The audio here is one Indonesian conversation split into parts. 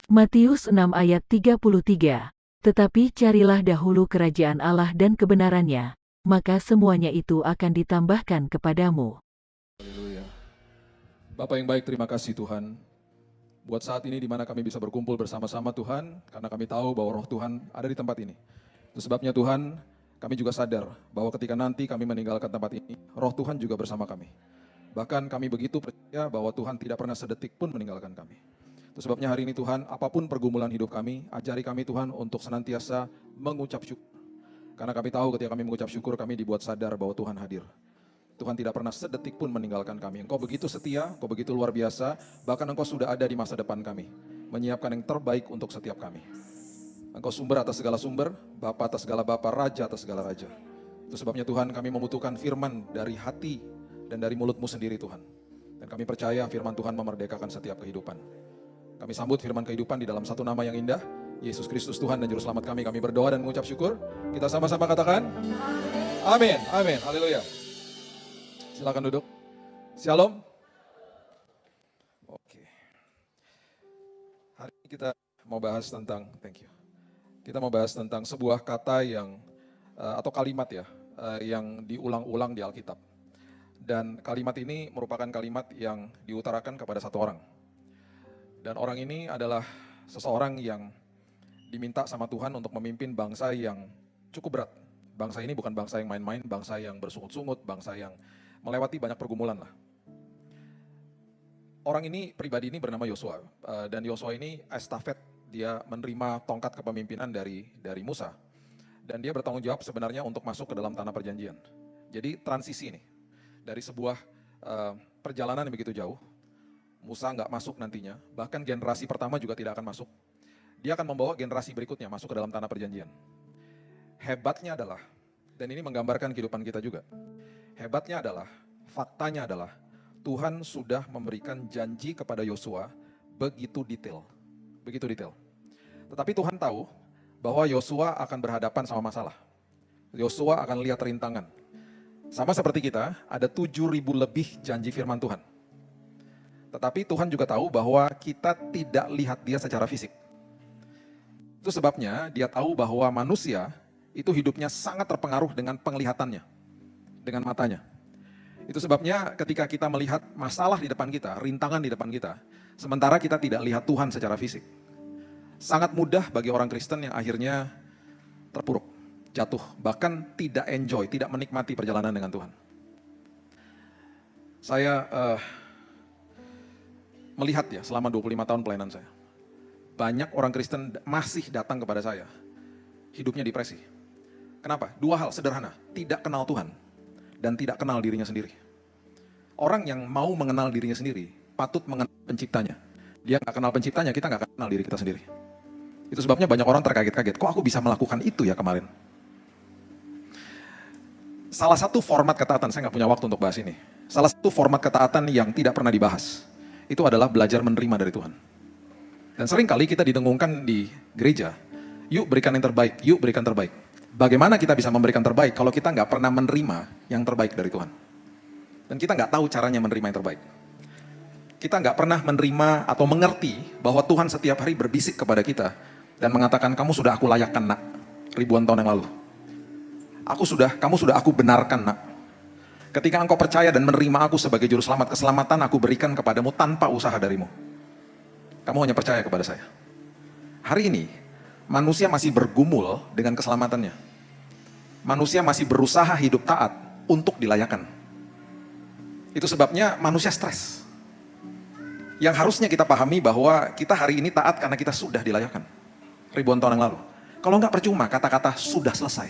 Matius 6 ayat 33. Tetapi carilah dahulu kerajaan Allah dan kebenarannya, maka semuanya itu akan ditambahkan kepadamu. Haleluya. Bapa yang baik, terima kasih Tuhan. Buat saat ini di mana kami bisa berkumpul bersama-sama Tuhan, karena kami tahu bahwa roh Tuhan ada di tempat ini. Itu sebabnya Tuhan, kami juga sadar bahwa ketika nanti kami meninggalkan tempat ini, roh Tuhan juga bersama kami. Bahkan kami begitu percaya bahwa Tuhan tidak pernah sedetik pun meninggalkan kami. Itu sebabnya hari ini Tuhan, apapun pergumulan hidup kami, ajari kami Tuhan untuk senantiasa mengucap syukur. Karena kami tahu ketika kami mengucap syukur, kami dibuat sadar bahwa Tuhan hadir. Tuhan tidak pernah sedetik pun meninggalkan kami. Engkau begitu setia, Engkau begitu luar biasa, bahkan Engkau sudah ada di masa depan kami, menyiapkan yang terbaik untuk setiap kami. Engkau sumber atas segala sumber, Bapa atas segala Bapa, Raja atas segala Raja. Itu sebabnya Tuhan, kami membutuhkan firman dari hati dan dari mulut-Mu sendiri Tuhan. Dan kami percaya firman Tuhan memerdekakan setiap kehidupan. Kami sambut firman kehidupan di dalam satu nama yang indah, Yesus Kristus Tuhan dan Juru Selamat kami. Kami berdoa dan mengucap syukur. Kita sama-sama katakan, amin, amin, haleluya. Silakan duduk. Shalom. Oke. Hari ini kita mau bahas tentang, Kita mau bahas tentang sebuah kata yang atau kalimat yang diulang-ulang di Alkitab. Dan kalimat ini merupakan kalimat yang diutarakan kepada satu orang. Dan orang ini adalah seseorang yang diminta sama Tuhan untuk memimpin bangsa yang cukup berat. Bangsa ini bukan bangsa yang main-main, bangsa yang bersungut-sungut, bangsa yang melewati banyak pergumulan lah. Orang ini, pribadi ini bernama Yosua, dan Yosua ini estafet, dia menerima tongkat kepemimpinan dari Musa, dan dia bertanggung jawab sebenarnya untuk masuk ke dalam tanah perjanjian. Jadi transisi ini, dari sebuah perjalanan yang begitu jauh, Musa nggak masuk nantinya, bahkan generasi pertama juga tidak akan masuk. Dia akan membawa generasi berikutnya masuk ke dalam tanah perjanjian. Hebatnya adalah, dan ini menggambarkan kehidupan kita juga, hebatnya adalah, faktanya adalah, Tuhan sudah memberikan janji kepada Yosua begitu detail. Begitu detail. Tetapi Tuhan tahu bahwa Yosua akan berhadapan sama masalah. Yosua akan lihat rintangan. Sama seperti kita, ada 7.000 lebih janji firman Tuhan. Tetapi Tuhan juga tahu bahwa kita tidak lihat dia secara fisik. Itu sebabnya dia tahu bahwa manusia itu hidupnya sangat terpengaruh dengan penglihatannya, dengan matanya. Itu sebabnya ketika kita melihat masalah di depan kita, rintangan di depan kita, sementara kita tidak lihat Tuhan secara fisik. Sangat mudah bagi orang Kristen yang akhirnya terpuruk, jatuh, bahkan tidak enjoy, tidak menikmati perjalanan dengan Tuhan. Saya melihat selama 25 tahun pelayanan saya, banyak orang Kristen masih datang kepada saya, hidupnya depresi. Kenapa? Dua hal sederhana, tidak kenal Tuhan dan tidak kenal dirinya sendiri. Orang yang mau mengenal dirinya sendiri patut mengenal penciptanya. Dia nggak kenal penciptanya, kita nggak kenal diri kita sendiri. Itu sebabnya banyak orang terkaget-kaget, kok aku bisa melakukan itu ya kemarin. Salah satu format ketaatan, saya nggak punya waktu untuk bahas ini. Salah satu format ketaatan yang tidak pernah dibahas, itu adalah belajar menerima dari Tuhan. Dan seringkali kita didengungkan di gereja, yuk berikan yang terbaik, yuk berikan terbaik. Bagaimana kita bisa memberikan terbaik kalau kita nggak pernah menerima yang terbaik dari Tuhan? Dan kita nggak tahu caranya menerima yang terbaik. Kita nggak pernah menerima atau mengerti bahwa Tuhan setiap hari berbisik kepada kita dan mengatakan, kamu sudah aku layakkan nak, ribuan tahun yang lalu. Kamu sudah aku benarkan nak. Ketika engkau percaya dan menerima aku sebagai juru selamat, keselamatan aku berikan kepadamu tanpa usaha darimu. Kamu hanya percaya kepada saya. Hari ini, manusia masih bergumul dengan keselamatannya. Manusia masih berusaha hidup taat untuk dilayakan. Itu sebabnya manusia stres. Yang harusnya kita pahami bahwa kita hari ini taat karena kita sudah dilayakan. Ribuan tahun yang lalu. Kalau nggak percuma, kata-kata sudah selesai.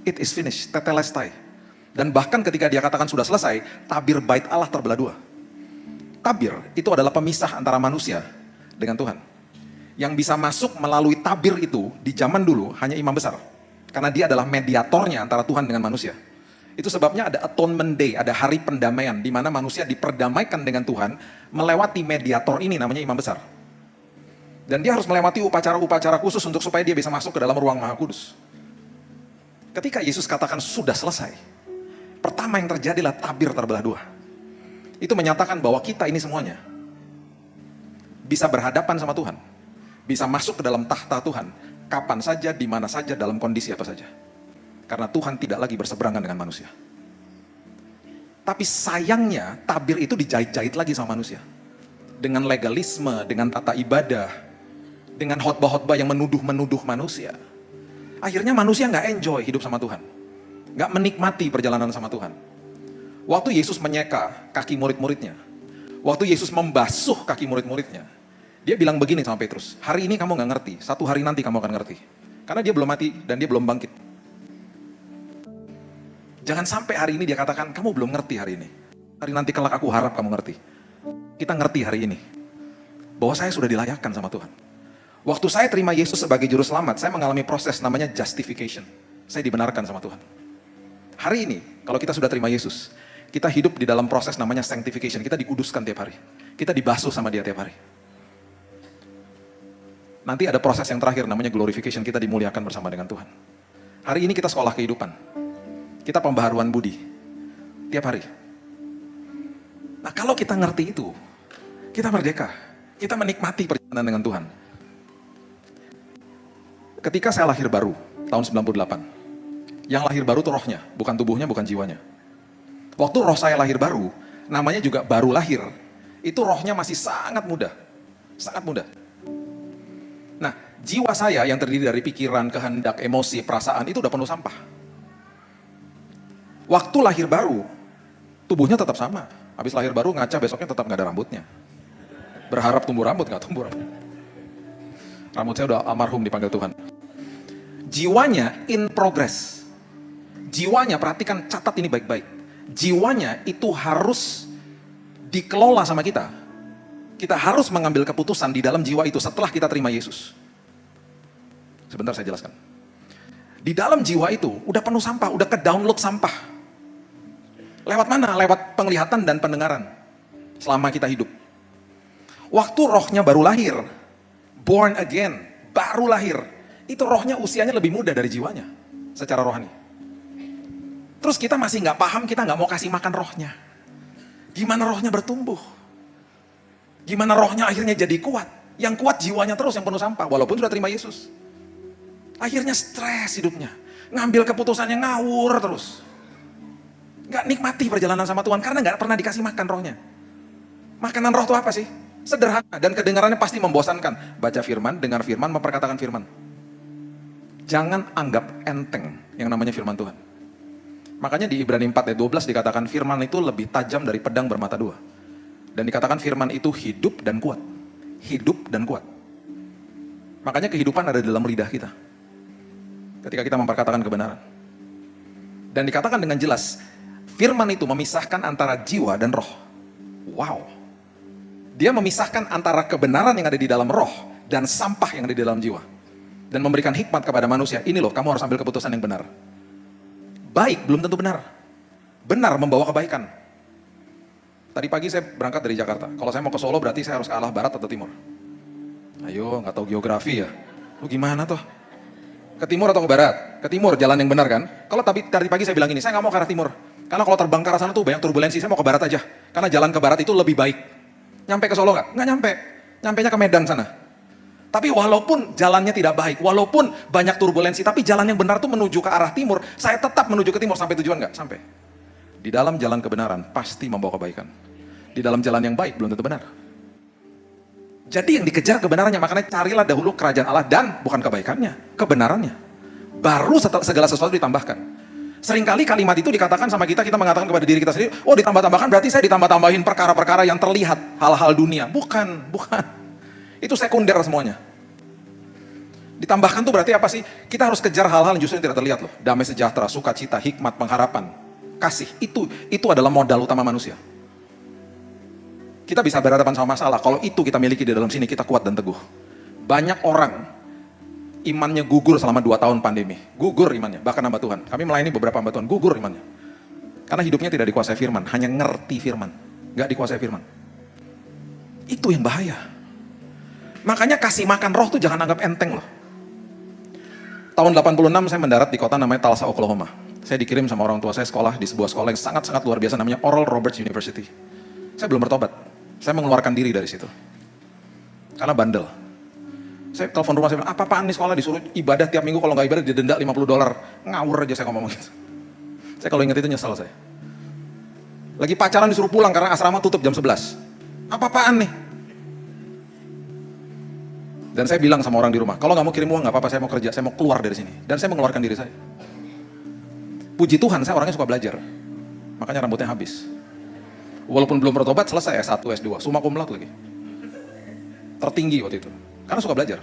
It is finished, tetelestai. Dan bahkan ketika dia katakan sudah selesai, tabir bait Allah terbelah dua. Tabir itu adalah pemisah antara manusia dengan Tuhan. Yang bisa masuk melalui tabir itu di zaman dulu hanya imam besar. Karena dia adalah mediatornya antara Tuhan dengan manusia. Itu sebabnya ada atonement day, ada hari pendamaian, di mana manusia diperdamaikan dengan Tuhan melewati mediator ini namanya imam besar. Dan dia harus melewati upacara-upacara khusus untuk supaya dia bisa masuk ke dalam ruang maha kudus. Ketika Yesus katakan sudah selesai, pertama yang terjadilah tabir terbelah dua. Itu menyatakan bahwa kita ini semuanya bisa berhadapan sama Tuhan. bisa masuk ke dalam tahta Tuhan, kapan saja, di mana saja, dalam kondisi apa saja. Karena Tuhan tidak lagi berseberangan dengan manusia. Tapi sayangnya, tabir itu dijahit-jahit lagi sama manusia. Dengan legalisme, dengan tata ibadah, dengan khotbah-khotbah yang menuduh-menuduh manusia. Akhirnya manusia nggak enjoy hidup sama Tuhan. Nggak menikmati perjalanan sama Tuhan. Waktu Yesus menyeka kaki murid-muridnya, waktu Yesus membasuh kaki murid-muridnya, dia bilang begini sama Petrus, hari ini kamu nggak ngerti, satu hari nanti kamu akan ngerti. Karena dia belum mati dan dia belum bangkit. Jangan sampai hari ini dia katakan, kamu belum ngerti hari ini. Hari nanti kelak aku harap kamu ngerti. Kita ngerti hari ini, bahwa saya sudah dilayakkan sama Tuhan. Waktu saya terima Yesus sebagai juru selamat, saya mengalami proses namanya justification. Saya dibenarkan sama Tuhan. Hari ini, kalau kita sudah terima Yesus, kita hidup di dalam proses namanya sanctification. Kita dikuduskan tiap hari. Kita dibasuh sama dia tiap hari. Nanti ada proses yang terakhir namanya glorification. Kita dimuliakan bersama dengan Tuhan. Hari ini kita sekolah kehidupan. Kita pembaharuan budi. Tiap hari. Nah kalau kita ngerti itu, kita merdeka. Kita menikmati perjalanan dengan Tuhan. Ketika saya lahir baru, tahun 98. Yang lahir baru itu rohnya, bukan tubuhnya, bukan jiwanya. Waktu roh saya lahir baru, namanya juga baru lahir. Itu rohnya masih sangat muda. Sangat muda. Nah, jiwa saya yang terdiri dari pikiran, kehendak, emosi, perasaan, itu udah penuh sampah. Waktu lahir baru, tubuhnya tetap sama. Habis lahir baru ngaca, besoknya tetap nggak ada rambutnya. Berharap tumbuh rambut, nggak tumbuh rambut. Rambut saya udah almarhum dipanggil Tuhan. Jiwanya in progress. Jiwanya, perhatikan, catat ini baik-baik. Jiwanya itu harus dikelola sama kita. Kita harus mengambil keputusan di dalam jiwa itu setelah kita terima Yesus. Sebentar saya jelaskan. Di dalam jiwa itu udah penuh sampah, udah ke-download sampah. Lewat mana? Lewat penglihatan dan pendengaran. Selama kita hidup. Waktu rohnya baru lahir, born again, baru lahir, itu rohnya usianya lebih muda dari jiwanya, secara rohani. Terus kita masih nggak paham, kita nggak mau kasih makan rohnya. Gimana rohnya bertumbuh? Gimana rohnya akhirnya jadi kuat? Yang kuat jiwanya terus yang penuh sampah, walaupun sudah terima Yesus. Akhirnya stres hidupnya, ngambil keputusan yang ngawur terus. Nggak nikmati perjalanan sama Tuhan, karena nggak pernah dikasih makan rohnya. Makanan roh itu apa sih? Sederhana, dan kedengarannya pasti membosankan. Baca firman, dengar firman, memperkatakan firman. Jangan anggap enteng yang namanya firman Tuhan. Makanya di Ibrani 4 ayat 12 dikatakan firman itu lebih tajam dari pedang bermata dua. Dan dikatakan firman itu hidup dan kuat. Hidup dan kuat. Makanya kehidupan ada di dalam lidah kita. Ketika kita memperkatakan kebenaran. Dan dikatakan dengan jelas, firman itu memisahkan antara jiwa dan roh. Wow. Dia memisahkan antara kebenaran yang ada di dalam roh dan sampah yang ada di dalam jiwa. Dan memberikan hikmat kepada manusia. Ini loh, kamu harus ambil keputusan yang benar. Baik belum tentu benar. Benar membawa kebaikan. Tadi pagi saya berangkat dari Jakarta. Kalau saya mau ke Solo berarti saya harus ke arah barat atau timur. Ayo, nggak tahu geografi ya. Lu gimana tuh? Ke timur atau ke barat? Ke timur, jalan yang benar kan? Kalau tadi pagi saya bilang ini, saya nggak mau ke arah timur. Karena kalau terbang ke arah sana tuh banyak turbulensi, saya mau ke barat aja. Karena jalan ke barat itu lebih baik. Nyampe ke Solo nggak? Nggak nyampe. Nyampenya ke Medan sana. Tapi walaupun jalannya tidak baik, walaupun banyak turbulensi, tapi jalan yang benar tuh menuju ke arah timur, saya tetap menuju ke timur sampai tujuan nggak? Sampai. Di dalam jalan kebenaran pasti membawa kebaikan. Di dalam jalan yang baik belum tentu benar. Jadi yang dikejar kebenarannya, makanya carilah dahulu kerajaan Allah dan bukan kebaikannya, kebenarannya. Baru segala sesuatu ditambahkan. Seringkali kalimat itu dikatakan sama kita, kita mengatakan kepada diri kita sendiri, oh ditambah-tambahkan berarti saya ditambah-tambahin perkara-perkara yang terlihat, hal-hal dunia. Bukan. Itu sekunder semuanya. Ditambahkan tuh berarti apa sih? Kita harus kejar hal-hal yang justru yang tidak terlihat loh. Damai sejahtera, sukacita, hikmat, pengharapan, kasih. Itu adalah modal utama manusia. Kita bisa berhadapan sama masalah, kalau itu kita miliki di dalam sini, kita kuat dan teguh. Banyak orang, imannya gugur selama 2 tahun pandemi. Gugur imannya, bahkan hamba Tuhan. Kami melayani beberapa hamba Tuhan, gugur imannya. Karena hidupnya tidak dikuasai firman, hanya ngerti firman. Gak dikuasai firman. Itu yang bahaya. Makanya kasih makan roh tuh jangan anggap enteng loh. Tahun 86 saya mendarat di kota namanya Tulsa, Oklahoma. Saya dikirim sama orang tua saya sekolah di sebuah sekolah yang sangat-sangat luar biasa namanya Oral Roberts University. Saya belum bertobat. Saya mengeluarkan diri dari situ. Karena bandel. Saya telepon rumah, saya bilang, apa-apaan nih sekolah, disuruh ibadah tiap minggu, kalau nggak ibadah didenda $50. Ngawur aja saya ngomong gitu. Saya kalau ingat itu nyesel saya. Lagi pacaran disuruh pulang karena asrama tutup jam 11. Apa-apaan nih? Dan saya bilang sama orang di rumah, kalau nggak mau kirim uang nggak apa-apa, saya mau kerja, saya mau keluar dari sini. Dan saya mengeluarkan diri saya. Puji Tuhan, saya orangnya suka belajar. Makanya rambutnya habis. Walaupun belum bertobat, selesai S1, S2, summa cum laude lagi. Tertinggi waktu itu. Karena suka belajar.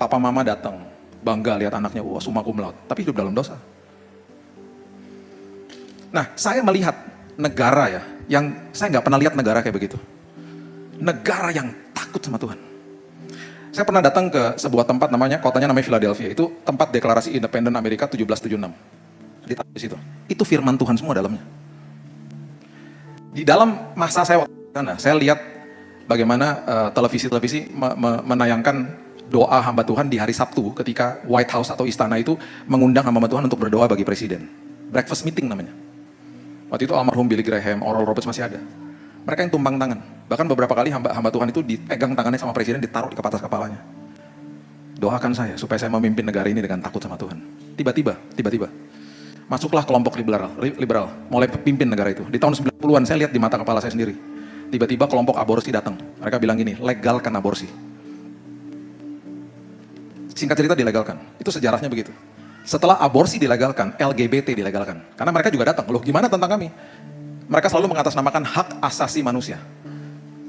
Papa mama datang, bangga lihat anaknya, wah summa cum laude. Tapi hidup dalam dosa. Nah, saya melihat negara ya, yang saya nggak pernah lihat negara kayak begitu. Negara yang takut sama Tuhan. Saya pernah datang ke sebuah tempat kotanya namanya Philadelphia. Itu tempat deklarasi independen Amerika 1776. Ditaruh di situ. Itu firman Tuhan semua dalamnya. Di dalam masa saya waktu di sana, saya lihat bagaimana televisi-televisi menayangkan doa hamba Tuhan di hari Sabtu ketika White House atau istana itu mengundang hamba Tuhan untuk berdoa bagi presiden. Breakfast meeting namanya. Waktu itu almarhum Billy Graham, Oral Roberts masih ada. Mereka yang tumpang tangan. Bahkan beberapa kali hamba Tuhan itu dipegang tangannya sama presiden, ditaruh di atas kepalanya. Doakan saya supaya saya memimpin negara ini dengan takut sama Tuhan. Tiba-tiba, masuklah kelompok liberal, mulai pimpin negara itu. Di tahun 90-an saya lihat di mata kepala saya sendiri. Tiba-tiba kelompok aborsi datang. Mereka bilang gini, legalkan aborsi. Singkat cerita dilegalkan. Itu sejarahnya begitu. Setelah aborsi dilegalkan, LGBT dilegalkan. Karena mereka juga datang, loh gimana tentang kami? Mereka selalu mengatasnamakan hak asasi manusia.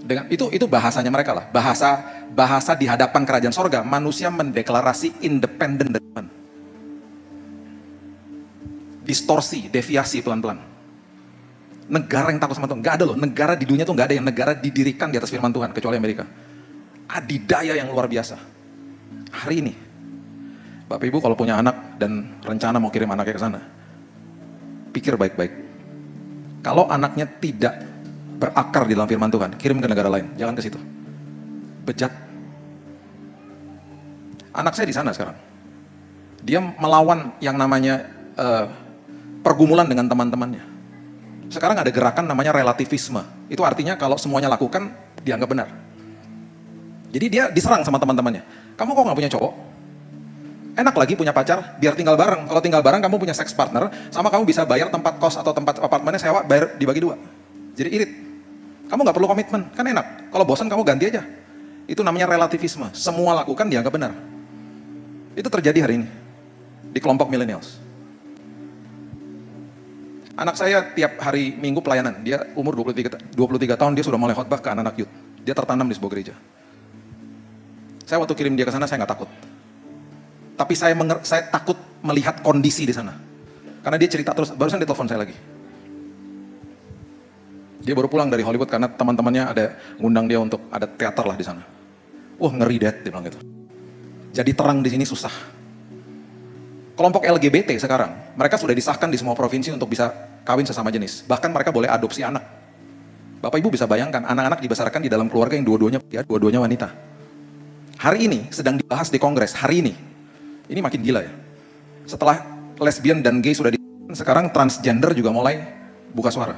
Dengan itu bahasanya mereka lah. Bahasa di hadapan kerajaan sorga, manusia mendeklarasi independen dari Tuhan. Distorsi, deviasi pelan-pelan. Negara yang takut sama Tuhan, nggak ada loh. Negara di dunia tuh nggak ada yang negara didirikan di atas firman Tuhan, kecuali Amerika. Adidaya yang luar biasa. Hari ini, Bapak Ibu kalau punya anak dan rencana mau kirim anaknya ke sana, pikir baik-baik. Kalau anaknya tidak berakar di dalam firman Tuhan, kirim ke negara lain, jangan ke situ. Bejat. Anak saya di sana sekarang. Dia melawan yang namanya pergumulan dengan teman-temannya. Sekarang ada gerakan namanya relativisme. Itu artinya kalau semuanya lakukan, dianggap benar. Jadi dia diserang sama teman-temannya. Kamu kok nggak punya cowok? Enak lagi punya pacar, biar tinggal bareng. Kalau tinggal bareng kamu punya sex partner, sama kamu bisa bayar tempat kos atau tempat apartemennya sewa, bayar dibagi 2. Jadi irit. Kamu nggak perlu komitmen, kan enak. Kalau bosan kamu ganti aja. Itu namanya relativisme. Semua lakukan dianggap benar. Itu terjadi hari ini di kelompok millennials. Anak saya tiap hari Minggu pelayanan. Dia umur 23 tahun, dia sudah mulai khotbah ke anak-anak youth. Dia tertanam di sebuah gereja. Saya waktu kirim dia ke sana, saya nggak takut. Tapi saya takut melihat kondisi di sana. Karena dia cerita terus, barusan dia telepon saya lagi. Dia baru pulang dari Hollywood karena teman-temannya ada ngundang dia untuk ada teater lah di sana. Wah ngeri dad, dia bilang gitu. Jadi terang di sini susah. Kelompok LGBT sekarang, mereka sudah disahkan di semua provinsi untuk bisa kawin sesama jenis. Bahkan mereka boleh adopsi anak. Bapak Ibu bisa bayangkan, anak-anak dibesarkan di dalam keluarga yang dua-duanya wanita. Hari ini sedang dibahas di Kongres, hari ini. Ini makin gila ya. Setelah lesbian dan gay sudah sekarang transgender juga mulai buka suara.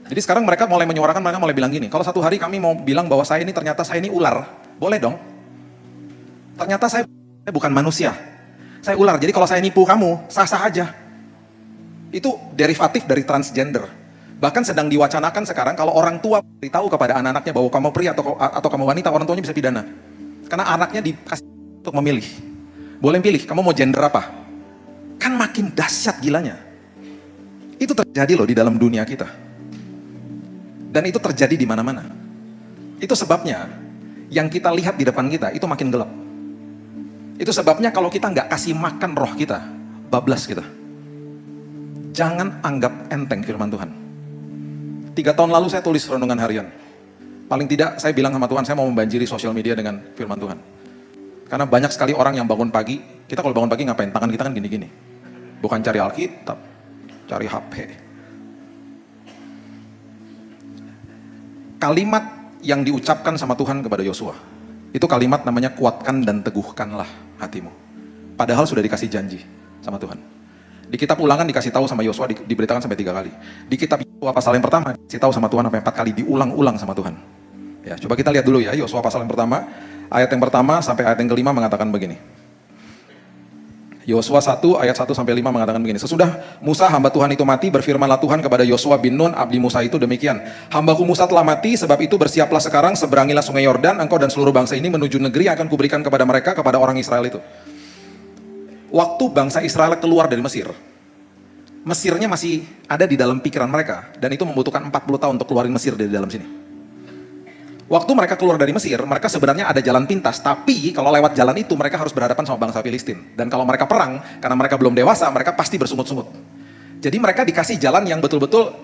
Jadi sekarang mereka mulai menyuarakan, mereka mulai bilang gini, kalau satu hari kami mau bilang bahwa ternyata saya ini ular, boleh dong. Ternyata saya bukan manusia, saya ular, jadi kalau saya nipu kamu, sah-sah aja. Itu derivatif dari transgender. Bahkan sedang diwacanakan sekarang, kalau orang tua beritahu kepada anak-anaknya bahwa kamu pria atau kamu wanita, orang tuanya bisa pidana. Karena anaknya dikasih untuk memilih. Boleh pilih, kamu mau gender apa? Kan makin dahsyat gilanya. Itu terjadi loh di dalam dunia kita. Dan itu terjadi di mana-mana. Itu sebabnya, yang kita lihat di depan kita, itu makin gelap. Itu sebabnya kalau kita nggak kasih makan roh kita, bablas kita. Jangan anggap enteng firman Tuhan. 3 tahun lalu saya tulis renungan harian. Paling tidak saya bilang sama Tuhan, saya mau membanjiri sosial media dengan firman Tuhan. Karena banyak sekali orang yang bangun pagi, kita kalau bangun pagi ngapain? Tangan kita kan gini-gini. Bukan cari Alkitab, cari HP. Kalimat yang diucapkan sama Tuhan kepada Yosua, itu kalimat namanya kuatkan dan teguhkanlah hatimu. Padahal sudah dikasih janji sama Tuhan. Di kitab Ulangan dikasih tahu sama Yosua, diberitakan sampai 3 kali. Di kitab Yosua pasal yang pertama dikasih tahu sama Tuhan sampai 4 kali, diulang-ulang sama Tuhan. Ya, coba kita lihat dulu ya, Yosua pasal yang pertama Ayat yang pertama sampai ayat yang kelima mengatakan begini. Yosua 1 ayat 1 sampai 5 mengatakan begini. Sesudah Musa hamba Tuhan itu mati, berfirmanlah Tuhan kepada Yosua bin Nun abdi Musa itu demikian. Hambaku Musa telah mati, sebab itu bersiaplah sekarang, seberangilah sungai Yordan, engkau dan seluruh bangsa ini menuju negeri yang akan kuberikan kepada mereka, kepada orang Israel itu. Waktu bangsa Israel keluar dari Mesir, Mesirnya masih ada di dalam pikiran mereka, dan itu membutuhkan 40 tahun untuk keluarin Mesir dari dalam sini. Waktu mereka keluar dari Mesir, mereka sebenarnya ada jalan pintas, tapi kalau lewat jalan itu mereka harus berhadapan sama bangsa Filistin. Dan kalau mereka perang, karena mereka belum dewasa, mereka pasti bersungut-sungut. Jadi mereka dikasih jalan yang betul-betul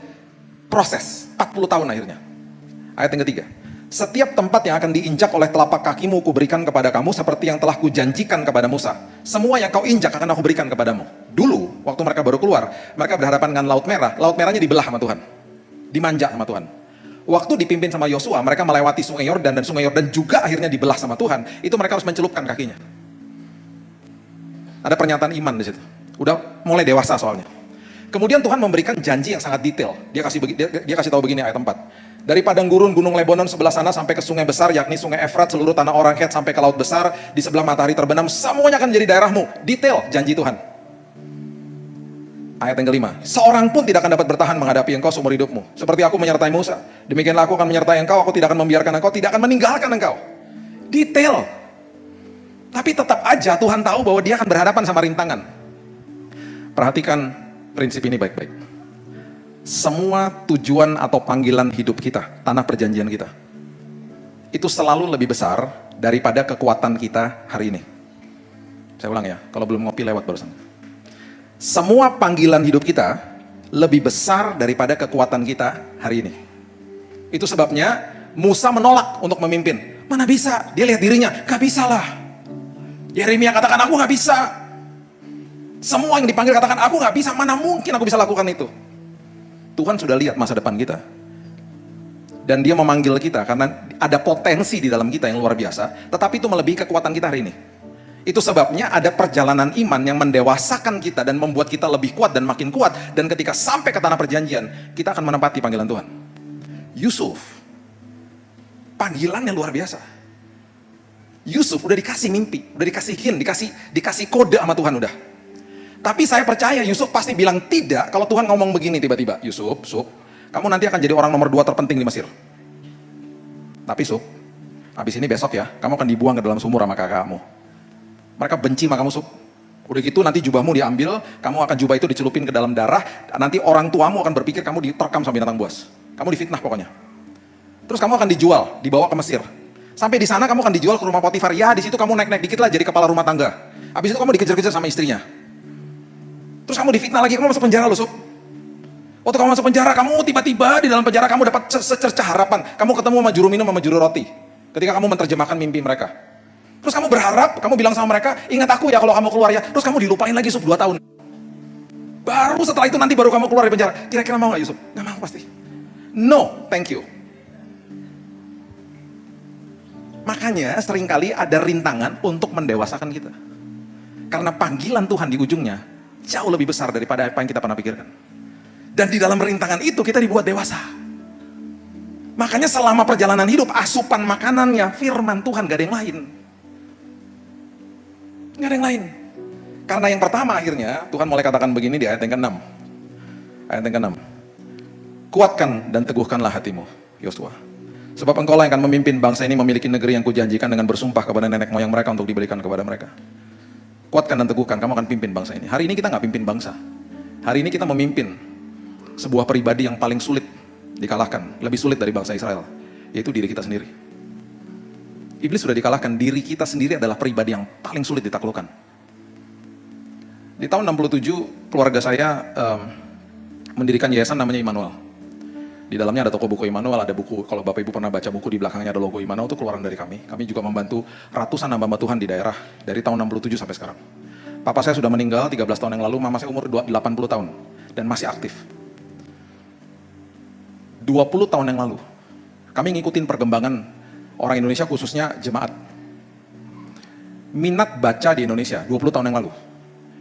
proses, 40 tahun akhirnya. Ayat yang ketiga. Setiap tempat yang akan diinjak oleh telapak kakimu kuberikan kepada kamu seperti yang telah kujanjikan kepada Musa. Semua yang kau injak akan aku berikan kepadamu. Dulu, waktu mereka baru keluar, mereka berhadapan dengan Laut Merah. Laut Merahnya dibelah sama Tuhan. Dimanja sama Tuhan. Waktu dipimpin sama Yosua, mereka melewati sungai Yordan, dan sungai Yordan juga akhirnya dibelah sama Tuhan. Itu mereka harus mencelupkan kakinya. Ada pernyataan iman di situ. Udah mulai dewasa soalnya. Kemudian Tuhan memberikan janji yang sangat detail. Dia kasih tahu begini ayat 4. Dari padang gurun gunung Lebanon sebelah sana sampai ke sungai besar, yakni sungai Efrat, seluruh tanah orang Het sampai ke laut besar, di sebelah matahari terbenam, semuanya akan menjadi daerahmu. Detail janji Tuhan. Ayat yang kelima, seorang pun tidak akan dapat bertahan menghadapi engkau seumur hidupmu. Seperti aku menyertai Musa, demikianlah aku akan menyertai engkau, aku tidak akan membiarkan engkau, tidak akan meninggalkan engkau. Detail. Tapi tetap aja Tuhan tahu bahwa dia akan berhadapan sama rintangan. Perhatikan prinsip ini baik-baik. Semua tujuan atau panggilan hidup kita, tanah perjanjian kita, itu selalu lebih besar daripada kekuatan kita hari ini. Saya ulang ya, kalau belum ngopi lewat barusan. Semua panggilan hidup kita lebih besar daripada kekuatan kita hari ini. Itu sebabnya Musa menolak untuk memimpin. Mana bisa? Dia lihat dirinya, gak bisa lah. Yeremia katakan, aku gak bisa. Semua yang dipanggil katakan, aku gak bisa. Mana mungkin aku bisa lakukan itu? Tuhan sudah lihat masa depan kita. Dan dia memanggil kita karena ada potensi di dalam kita yang luar biasa. Tetapi itu melebihi kekuatan kita hari ini. Itu sebabnya ada perjalanan iman yang mendewasakan kita dan membuat kita lebih kuat dan makin kuat. Dan ketika sampai ke tanah perjanjian, kita akan menempati panggilan Tuhan. Yusuf, panggilannya luar biasa. Yusuf udah dikasih mimpi, udah dikasih hint, dikasih kode sama Tuhan udah. Tapi saya percaya Yusuf pasti bilang tidak kalau Tuhan ngomong begini tiba-tiba. Yusuf, kamu nanti akan jadi orang nomor 2 terpenting di Mesir. Tapi habis ini besok ya, kamu akan dibuang ke dalam sumur sama kakakmu. Mereka benci sama kamu, Udah gitu nanti jubahmu diambil, kamu akan jubah itu dicelupin ke dalam darah, nanti orang tuamu akan berpikir kamu diterkam sama binatang buas. Kamu difitnah pokoknya. Terus kamu akan dijual, dibawa ke Mesir. Sampai di sana kamu akan dijual ke rumah Potifar. Ya, di situ kamu naik-naik dikit lah jadi kepala rumah tangga. Habis itu kamu dikejar-kejar sama istrinya. Terus kamu difitnah lagi, kamu masuk penjara loh, Waktu kamu masuk penjara, kamu tiba-tiba di dalam penjara kamu dapat secercah harapan. Kamu ketemu sama juru minum sama juru roti. Ketika kamu menerjemahkan mimpi mereka. Terus kamu berharap, kamu bilang sama mereka, ingat aku ya kalau kamu keluar ya. Terus kamu dilupain lagi 2 tahun. Baru setelah itu nanti baru kamu keluar dari penjara. Kira-kira mau gak Yusuf? Gak mau pasti. No, thank you. Makanya seringkali ada rintangan untuk mendewasakan kita. Karena panggilan Tuhan di ujungnya jauh lebih besar daripada apa yang kita pernah pikirkan. Dan di dalam rintangan itu kita dibuat dewasa. Makanya selama perjalanan hidup, asupan makanannya firman Tuhan, gak ada yang lain. Gak ada yang lain. Karena yang pertama akhirnya Tuhan mulai katakan begini di ayat yang ke-6. Ayat yang ke-6. Kuatkan dan teguhkanlah hatimu, Yosua. Sebab engkau lah yang akan memimpin bangsa ini memiliki negeri yang kujanjikan dengan bersumpah kepada nenek moyang mereka untuk diberikan kepada mereka. Kuatkan dan teguhkan, kamu akan pimpin bangsa ini. Hari ini kita gak pimpin bangsa. Hari ini kita memimpin sebuah pribadi yang paling sulit dikalahkan. Lebih sulit dari bangsa Israel. Yaitu diri kita sendiri. Iblis sudah dikalahkan, diri kita sendiri adalah pribadi yang paling sulit ditaklukkan. Di tahun 67, keluarga saya mendirikan yayasan namanya Immanuel. Di dalamnya ada toko buku Immanuel, ada buku, kalau Bapak Ibu pernah baca buku, di belakangnya ada logo Immanuel, itu keluaran dari kami. Kami juga membantu ratusan hamba Tuhan di daerah, dari tahun 67 sampai sekarang. Papa saya sudah meninggal 13 tahun yang lalu, mama saya umur 80 tahun, dan masih aktif. 20 tahun yang lalu, kami ngikutin perkembangan orang Indonesia khususnya jemaat. Minat baca di Indonesia 20 tahun yang lalu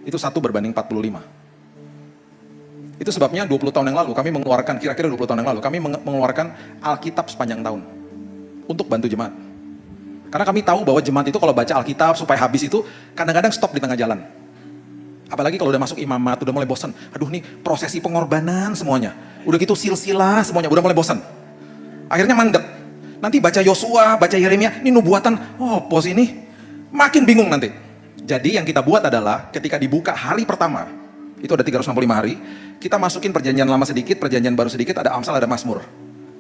itu 1 berbanding 45. Itu sebabnya 20 tahun yang lalu kami mengeluarkan, kira-kira 20 tahun yang lalu kami mengeluarkan Alkitab sepanjang tahun untuk bantu jemaat. Karena kami tahu bahwa jemaat itu kalau baca Alkitab supaya habis itu kadang-kadang stop di tengah jalan. Apalagi kalau udah masuk imamat, udah mulai bosan. Aduh nih prosesi pengorbanan semuanya. Udah gitu silsilah semuanya, udah mulai bosan. Akhirnya mandek. Nanti baca Yosua, baca Yeremia, ini nubuatan. Oh pos ini makin bingung nanti. Jadi yang kita buat adalah ketika dibuka hari pertama, itu ada 365 hari, kita masukin perjanjian lama sedikit, perjanjian baru sedikit, ada Amsal, ada Mazmur.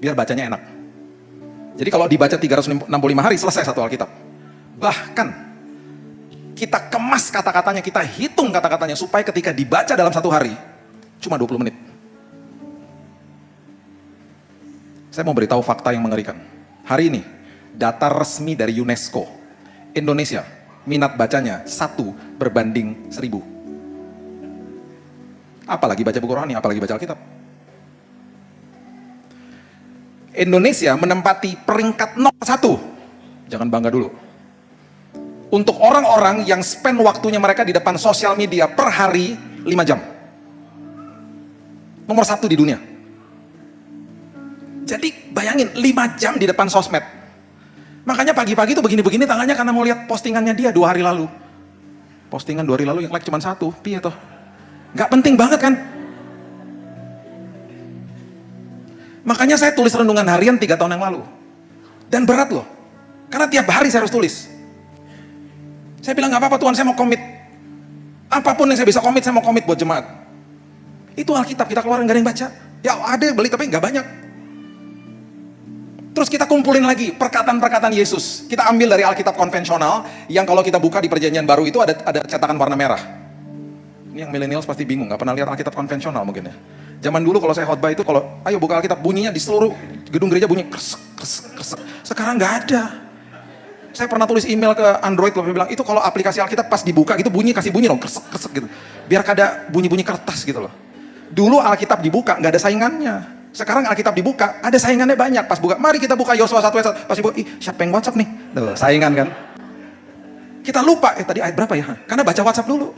Biar bacanya enak. Jadi kalau dibaca 365 hari, selesai satu Alkitab. Bahkan, kita kemas kata-katanya, kita hitung kata-katanya, supaya ketika dibaca dalam satu hari, cuma 20 menit. Saya mau beritahu fakta yang mengerikan. Hari ini, data resmi dari UNESCO, Indonesia, minat bacanya 1 berbanding 1000. Apalagi baca buku rohani, apalagi baca Alkitab. Indonesia menempati peringkat nomor 1. Jangan bangga dulu. Untuk orang-orang yang spend waktunya mereka di depan sosial media per hari 5 jam. Nomor 1 di dunia. Jadi bayangin 5 jam di depan sosmed. Makanya pagi-pagi tuh begini-begini tangannya karena mau lihat postingannya dia 2 hari lalu. Postingan 2 hari lalu yang like cuma 1. Piye toh? Gak penting banget kan? Makanya saya tulis renungan harian 3 tahun yang lalu. Dan berat loh. Karena tiap hari saya harus tulis. Saya bilang gak apa-apa Tuhan, saya mau komit. Apapun yang saya bisa komit, saya mau komit buat jemaat. Itu Alkitab, kita keluarin gak ada yang baca. Ya ada beli tapi gak banyak. Terus kita kumpulin lagi perkataan-perkataan Yesus. Kita ambil dari Alkitab konvensional, yang kalau kita buka di perjanjian baru itu ada cetakan warna merah. Ini yang millennials pasti bingung, gak pernah lihat Alkitab konvensional mungkin ya. Zaman dulu kalau saya khotbah itu, kalau ayo buka Alkitab, bunyinya di seluruh gedung gereja bunyi kresek, kresek, kresek. Sekarang nggak ada. Saya pernah tulis email ke Android loh, bilang itu kalau aplikasi Alkitab pas dibuka gitu bunyi, kasih bunyi dong, kresek, kresek gitu. Biar kada bunyi-bunyi kertas gitu loh. Dulu Alkitab dibuka nggak ada saingannya. Sekarang Alkitab dibuka ada saingannya banyak. Pas buka, mari kita buka Yosua 1 ayat 1. Pas dibuka, ih siapa yang WhatsApp nih? Tuh, saingan kan. Kita lupa, tadi ayat berapa ya? Karena baca WhatsApp dulu.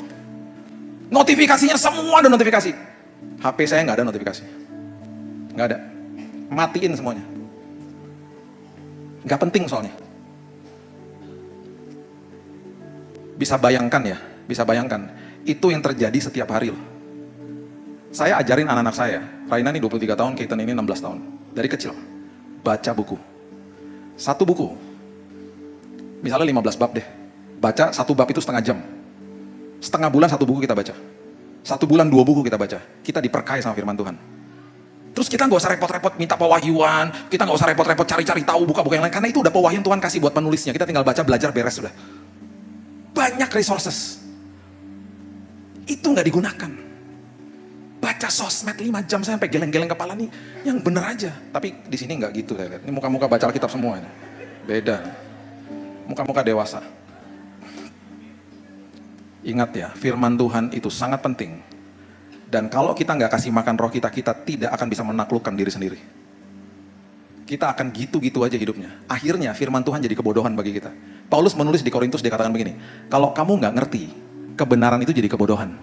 Notifikasinya semua ada notifikasi. HP saya nggak ada notifikasi, nggak ada, matiin semuanya, nggak penting soalnya. Bisa bayangkan ya, bisa bayangkan, itu yang terjadi setiap hari loh. Saya ajarin anak-anak saya, Raina ini 23 tahun, Keaton ini 16 tahun, dari kecil, baca buku, satu buku, misalnya 15 bab deh, baca satu bab itu setengah jam, setengah bulan satu buku kita baca. 1 bulan 2 buku kita baca. Kita diperkaya sama firman Tuhan. Terus kita nggak usah repot-repot minta pewahyuan. Kita nggak usah repot-repot cari-cari tahu buka-buka yang lain. Karena itu udah pewahyuan Tuhan kasih buat penulisnya. Kita tinggal baca, belajar, beres sudah. Banyak resources. Itu nggak digunakan. Baca sosmed 5 jam saya sampai geleng-geleng kepala nih. Yang bener aja. Tapi di sini nggak gitu saya lihat. Ini muka-muka baca Alkitab semua ini. Beda. Muka-muka dewasa. Ingat ya, firman Tuhan itu sangat penting. Dan kalau kita nggak kasih makan roh kita, kita tidak akan bisa menaklukkan diri sendiri. Kita akan gitu-gitu aja hidupnya. Akhirnya firman Tuhan jadi kebodohan bagi kita. Paulus menulis di Korintus, dia katakan begini, kalau kamu nggak ngerti, kebenaran itu jadi kebodohan.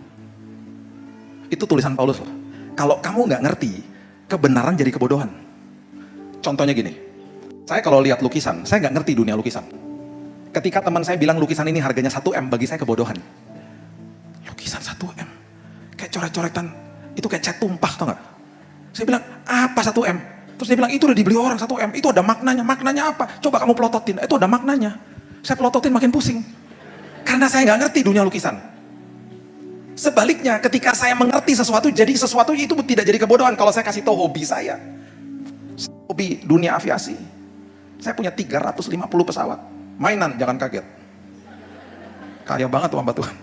Itu tulisan Paulus loh. Kalau kamu nggak ngerti, kebenaran jadi kebodohan. Contohnya gini, saya kalau lihat lukisan, saya nggak ngerti dunia lukisan. Ketika teman saya bilang lukisan ini harganya 1M, bagi saya kebodohan. Lukisan 1M, kayak coret-coretan, itu kayak cat tumpah, tau gak? Saya bilang, apa 1M? Terus dia bilang, itu udah dibeli orang 1M, itu ada maknanya. Maknanya apa? Coba kamu pelototin, itu ada maknanya. Saya pelototin makin pusing. Karena saya nggak ngerti dunia lukisan. Sebaliknya, ketika saya mengerti sesuatu, jadi sesuatu itu tidak jadi kebodohan. Kalau saya kasih tahu hobi saya, hobi dunia aviasi, saya punya 350 pesawat. Mainan, jangan kaget. Kaya banget tuh hamba Tuhan.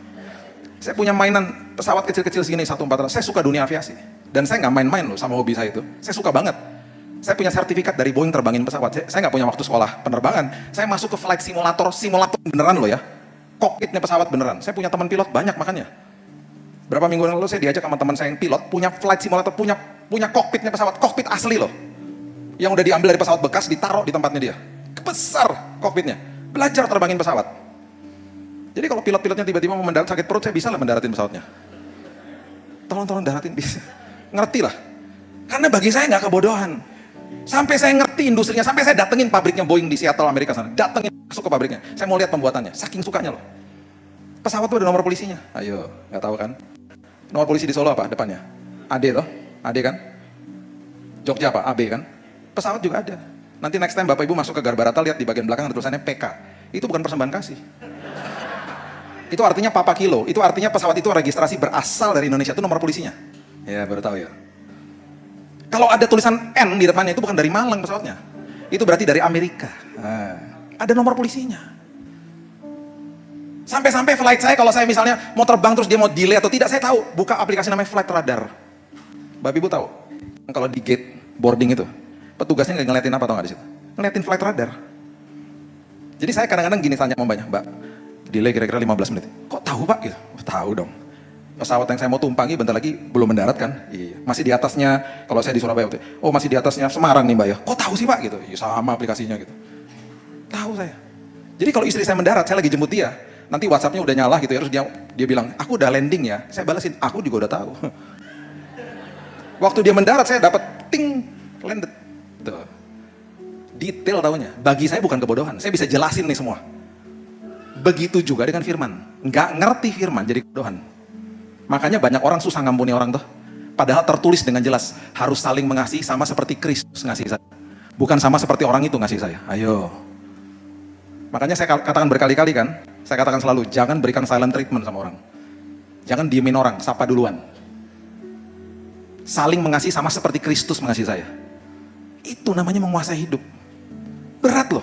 Saya punya mainan pesawat kecil-kecil segini 1-400. Saya suka dunia aviasi. Dan saya nggak main-main loh sama hobi saya itu. Saya suka banget. Saya punya sertifikat dari Boeing terbangin pesawat. Saya nggak punya waktu sekolah penerbangan. Saya masuk ke flight simulator, simulator beneran loh ya. Kokpitnya pesawat beneran. Saya punya teman pilot banyak makanya. Berapa minggu lalu saya diajak sama teman saya yang pilot, punya flight simulator, punya kokpitnya pesawat, kokpit asli loh. Yang udah diambil dari pesawat bekas, ditaruh di tempatnya dia. Besar kokpitnya. Belajar terbangin pesawat. Jadi kalau pilot-pilotnya tiba-tiba mau mendarat sakit perut, saya bisa lah mendaratin pesawatnya. Tolong daratin, bisa. Ngerti lah. Karena bagi saya nggak kebodohan. Sampai saya ngerti industrinya, sampai saya datengin pabriknya Boeing di Seattle, Amerika sana. Datengin. Masuk ke pabriknya. Saya mau lihat pembuatannya. Saking sukanya loh. Pesawat tuh ada nomor polisinya. Ayo, nggak tahu kan? Nomor polisi di Solo apa depannya? AD toh? AD kan? Jogja apa? AB kan? Pesawat juga ada. Nanti next time Bapak Ibu masuk ke Garbarata, lihat di bagian belakang ada tulisannya PK. Itu bukan persembahan kasih. Itu artinya Papa Kilo. Itu artinya pesawat itu registrasi berasal dari Indonesia. Itu nomor polisinya. Ya, baru tahu ya. Kalau ada tulisan N di depannya, itu bukan dari Malang pesawatnya. Itu berarti dari Amerika. Nah, ada nomor polisinya. Sampai-sampai flight saya, kalau saya misalnya mau terbang terus dia mau delay atau tidak, saya tahu. Buka aplikasi namanya Flight Radar. Bapak Ibu tahu? Kalau di gate boarding itu, petugasnya nggak ngeliatin apa, tau nggak di situ? Ngeliatin Flight Radar. Jadi saya kadang-kadang gini tanya sama Mbaknya, Mbak, delay kira-kira 15 menit. Kok tahu Pak? Gitu. Oh, tahu dong. Pesawat yang saya mau tumpangi bentar lagi belum mendarat kan? Iya. Masih di atasnya, kalau saya di Surabaya waktu itu, oh masih di atasnya Semarang nih Mbak ya. Kok tahu sih Pak? Gitu. Iya, sama aplikasinya gitu. Tahu saya. Jadi kalau istri saya mendarat, saya lagi jemput dia, nanti WhatsApp-nya udah nyala gitu ya, terus dia bilang, aku udah landing ya. Saya balasin, aku juga udah tahu. Waktu dia mendarat, saya dapat ting, landed. Tuh. Detail tahunya. Bagi saya bukan kebodohan, saya bisa jelasin nih semua. Begitu juga dengan firman. Nggak ngerti firman, jadi kebodohan. Makanya banyak orang susah ngampuni orang tuh. Padahal tertulis dengan jelas, harus saling mengasihi sama seperti Kristus ngasihi saya. Bukan sama seperti orang itu ngasihi saya. Ayo. Makanya saya katakan berkali-kali kan, saya katakan selalu, jangan berikan silent treatment sama orang. Jangan diemin orang, sapa duluan. Saling mengasihi sama seperti Kristus mengasihi saya. Itu namanya menguasai hidup. Berat loh.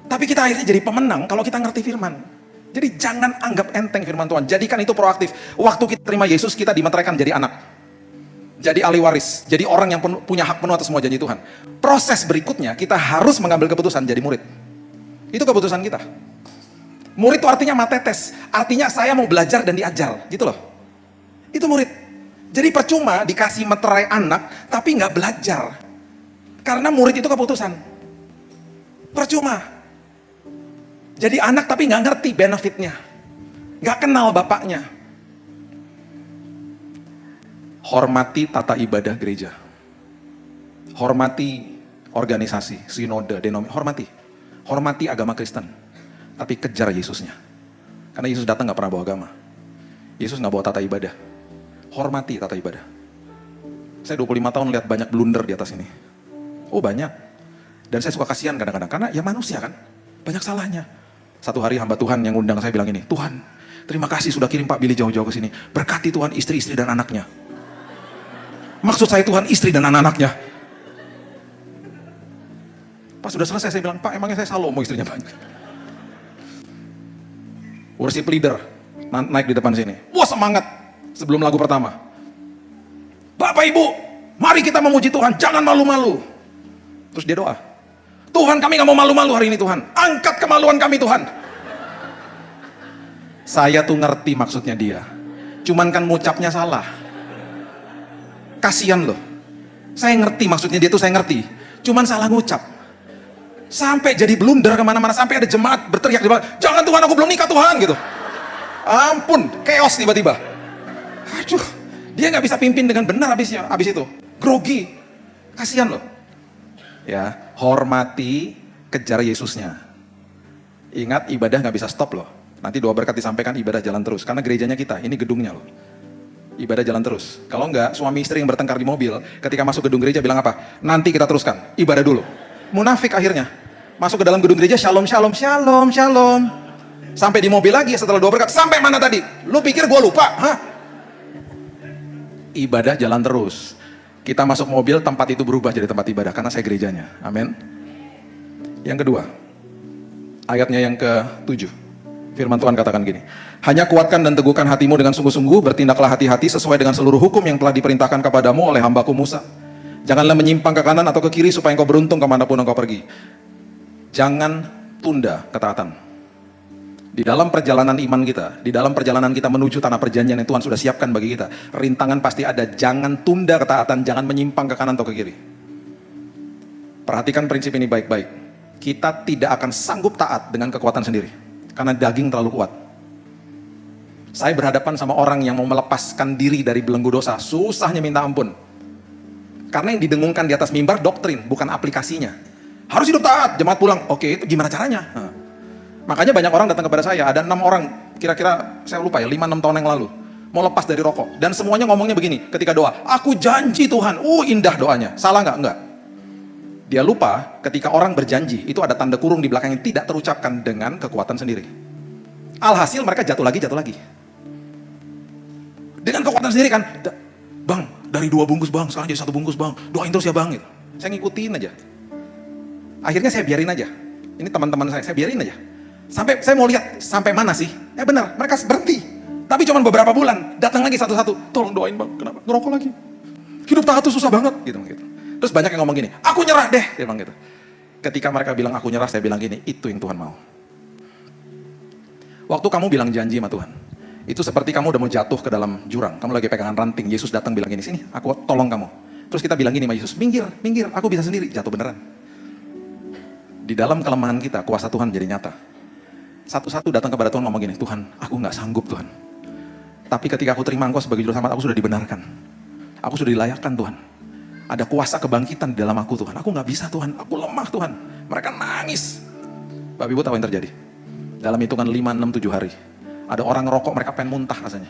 Tapi kita akhirnya jadi pemenang kalau kita ngerti firman. Jadi jangan anggap enteng firman Tuhan. Jadikan itu proaktif. Waktu kita terima Yesus, kita dimeteraikan jadi anak. Jadi ahli waris. Jadi orang yang punya hak penuh atas semua janji Tuhan. Proses berikutnya, kita harus mengambil keputusan jadi murid. Itu keputusan kita. Murid itu artinya matetes. Artinya saya mau belajar dan diajar. Gitu loh. Itu murid. Jadi percuma dikasih meterai anak, tapi nggak belajar. Karena murid itu keputusan. Percuma. Jadi anak tapi nggak ngerti benefitnya. Nggak kenal bapaknya. Hormati tata ibadah gereja. Hormati organisasi, sinode, hormati. Hormati agama Kristen. Tapi kejar Yesusnya. Karena Yesus datang nggak pernah bawa agama. Yesus nggak bawa tata ibadah. Hormati tata ibadah. Saya 25 tahun lihat banyak blunder di atas ini. Oh banyak. Dan saya suka kasihan kadang-kadang. Karena ya manusia kan. Banyak salahnya. Satu hari hamba Tuhan yang undang saya bilang ini, Tuhan, terima kasih sudah kirim Pak Billy jauh-jauh ke sini. Berkati Tuhan istri-istri dan anaknya. Maksud saya Tuhan istri dan anak-anaknya. Pas sudah selesai saya bilang, Pak emangnya saya Salomo istrinya banyak. Worship leader naik di depan sini. Wah semangat sebelum lagu pertama. Bapak Ibu, mari kita memuji Tuhan, jangan malu-malu. Terus dia doa. Tuhan kami gak mau malu-malu hari ini Tuhan. Angkat kemaluan kami Tuhan. Saya tuh ngerti maksudnya dia. Cuman kan ngucapnya salah. Kasian loh. Saya ngerti maksudnya dia tuh saya ngerti. Cuman salah ngucap. Sampai jadi blunder kemana-mana. Sampai ada jemaat berteriak di belakang. Jangan Tuhan aku belum nikah Tuhan gitu. Ampun, chaos tiba-tiba. Aduh, dia gak bisa pimpin dengan benar abis itu. Grogi. Kasian loh. Ya, hormati, kejar Yesusnya. Ingat ibadah nggak bisa stop loh. Nanti doa berkat disampaikan, ibadah jalan terus. Karena gerejanya kita, ini gedungnya loh. Ibadah jalan terus. Kalau nggak, suami istri yang bertengkar di mobil, ketika masuk gedung gereja bilang apa? Nanti kita teruskan, ibadah dulu. Munafik akhirnya. Masuk ke dalam gedung gereja, shalom, shalom, shalom, shalom. Sampai di mobil lagi setelah doa berkat, sampai mana tadi? Lu pikir gua lupa? Hah? Ibadah jalan terus. Kita masuk mobil, tempat itu berubah jadi tempat ibadah. Karena saya gerejanya. Amin. Yang kedua. Ayatnya yang ke-7. Firman Tuhan katakan gini. Hanya kuatkan dan teguhkan hatimu dengan sungguh-sungguh. Bertindaklah hati-hati sesuai dengan seluruh hukum yang telah diperintahkan kepadamu oleh hambaku Musa. Janganlah menyimpang ke kanan atau ke kiri supaya engkau beruntung kemanapun engkau pergi. Jangan tunda ketaatan. Di dalam perjalanan iman kita, di dalam perjalanan kita menuju tanah perjanjian yang Tuhan sudah siapkan bagi kita, rintangan pasti ada. Jangan tunda ketaatan, jangan menyimpang ke kanan atau ke kiri. Perhatikan prinsip ini baik-baik. Kita tidak akan sanggup taat dengan kekuatan sendiri, karena daging terlalu kuat. Saya berhadapan sama orang yang mau melepaskan diri dari belenggu dosa, susahnya minta ampun. Karena yang didengungkan di atas mimbar doktrin, bukan aplikasinya. Harus hidup taat, jemaat pulang. Oke, itu gimana caranya? Makanya banyak orang datang kepada saya, ada 6 orang, kira-kira saya lupa ya, 5-6 tahun yang lalu, mau lepas dari rokok. Dan semuanya ngomongnya begini, ketika doa, aku janji Tuhan, indah doanya. Salah nggak? Enggak. Dia lupa, ketika orang berjanji, itu ada tanda kurung di belakang yang tidak terucapkan dengan kekuatan sendiri. Alhasil mereka jatuh lagi. Dengan kekuatan sendiri kan, bang, dari 2 bungkus bang, sekarang jadi 1 bungkus bang, doain terus ya bang. Gitu. Saya ngikutin aja. Akhirnya saya biarin aja. Ini teman-teman saya biarin aja. Sampai saya mau lihat sampai mana sih? Benar, mereka berhenti. Tapi cuma beberapa bulan, datang lagi satu-satu. Tolong doain bang, kenapa? Ngerokok lagi. Hidup taat tuh susah banget, gitu. Terus banyak yang ngomong gini, aku nyerah deh, dia bilang gitu. Ketika mereka bilang aku nyerah, saya bilang gini, itu yang Tuhan mau. Waktu kamu bilang janji sama Tuhan, itu seperti kamu udah mau jatuh ke dalam jurang. Kamu lagi pegangan ranting, Yesus datang bilang gini, sini, aku tolong kamu. Terus kita bilang gini sama Yesus, minggir, aku bisa sendiri, jatuh beneran. Di dalam kelemahan kita, kuasa Tuhan jadi nyata. Satu-satu datang kepada Tuhan ngomong gini, Tuhan, aku nggak sanggup Tuhan. Tapi ketika aku terima Engkau sebagai juru selamat, aku sudah dibenarkan. Aku sudah dilayakkan Tuhan. Ada kuasa kebangkitan di dalam aku Tuhan. Aku nggak bisa Tuhan, aku lemah Tuhan. Mereka nangis. Bapak Ibu tahu yang terjadi? Dalam hitungan 5, 6, 7 hari. Ada orang ngerokok, mereka pengen muntah rasanya.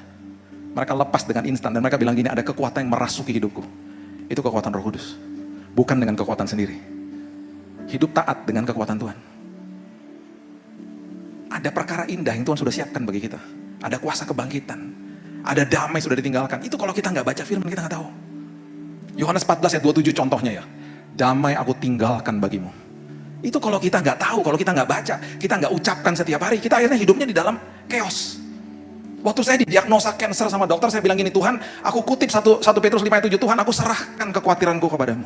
Mereka lepas dengan instan dan mereka bilang gini, ada kekuatan yang merasuki hidupku. Itu kekuatan Roh Kudus. Bukan dengan kekuatan sendiri. Hidup taat dengan kekuatan Tuhan. Ada perkara indah yang Tuhan sudah siapkan bagi kita. Ada kuasa kebangkitan. Ada damai sudah ditinggalkan. Itu kalau kita nggak baca firman, kita nggak tahu. Yohanes 14 ayat 27 contohnya ya. Damai aku tinggalkan bagimu. Itu kalau kita nggak tahu, kalau kita nggak baca, kita nggak ucapkan setiap hari, kita akhirnya hidupnya di dalam chaos. Waktu saya didiagnosa cancer sama dokter, saya bilang gini, Tuhan, aku kutip 1 Petrus 5 ayat 7, Tuhan, aku serahkan kekhawatiranku kepadamu.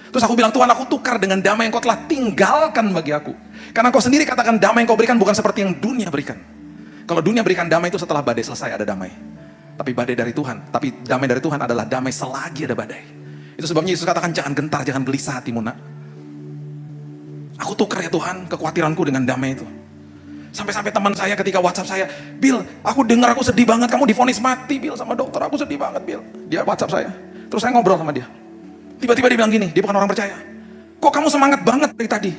Terus aku bilang, Tuhan, aku tukar dengan damai yang kau telah tinggalkan bagi aku. Karena kau sendiri katakan damai yang kau berikan bukan seperti yang dunia berikan. Kalau dunia berikan damai itu setelah badai selesai ada damai. Tapi damai dari Tuhan adalah damai selagi ada badai. Itu sebabnya Yesus katakan, jangan gentar, jangan gelisah hatimu nak. Aku tukar ya Tuhan kekhawatiranku dengan damai itu. Sampai-sampai teman saya ketika WhatsApp saya, Bill, aku dengar aku sedih banget, kamu divonis mati Bill sama dokter, aku sedih banget Bill. Dia WhatsApp saya, terus saya ngobrol sama dia. Tiba-tiba dia bilang gini, dia bukan orang percaya. Kok kamu semangat banget dari tadi?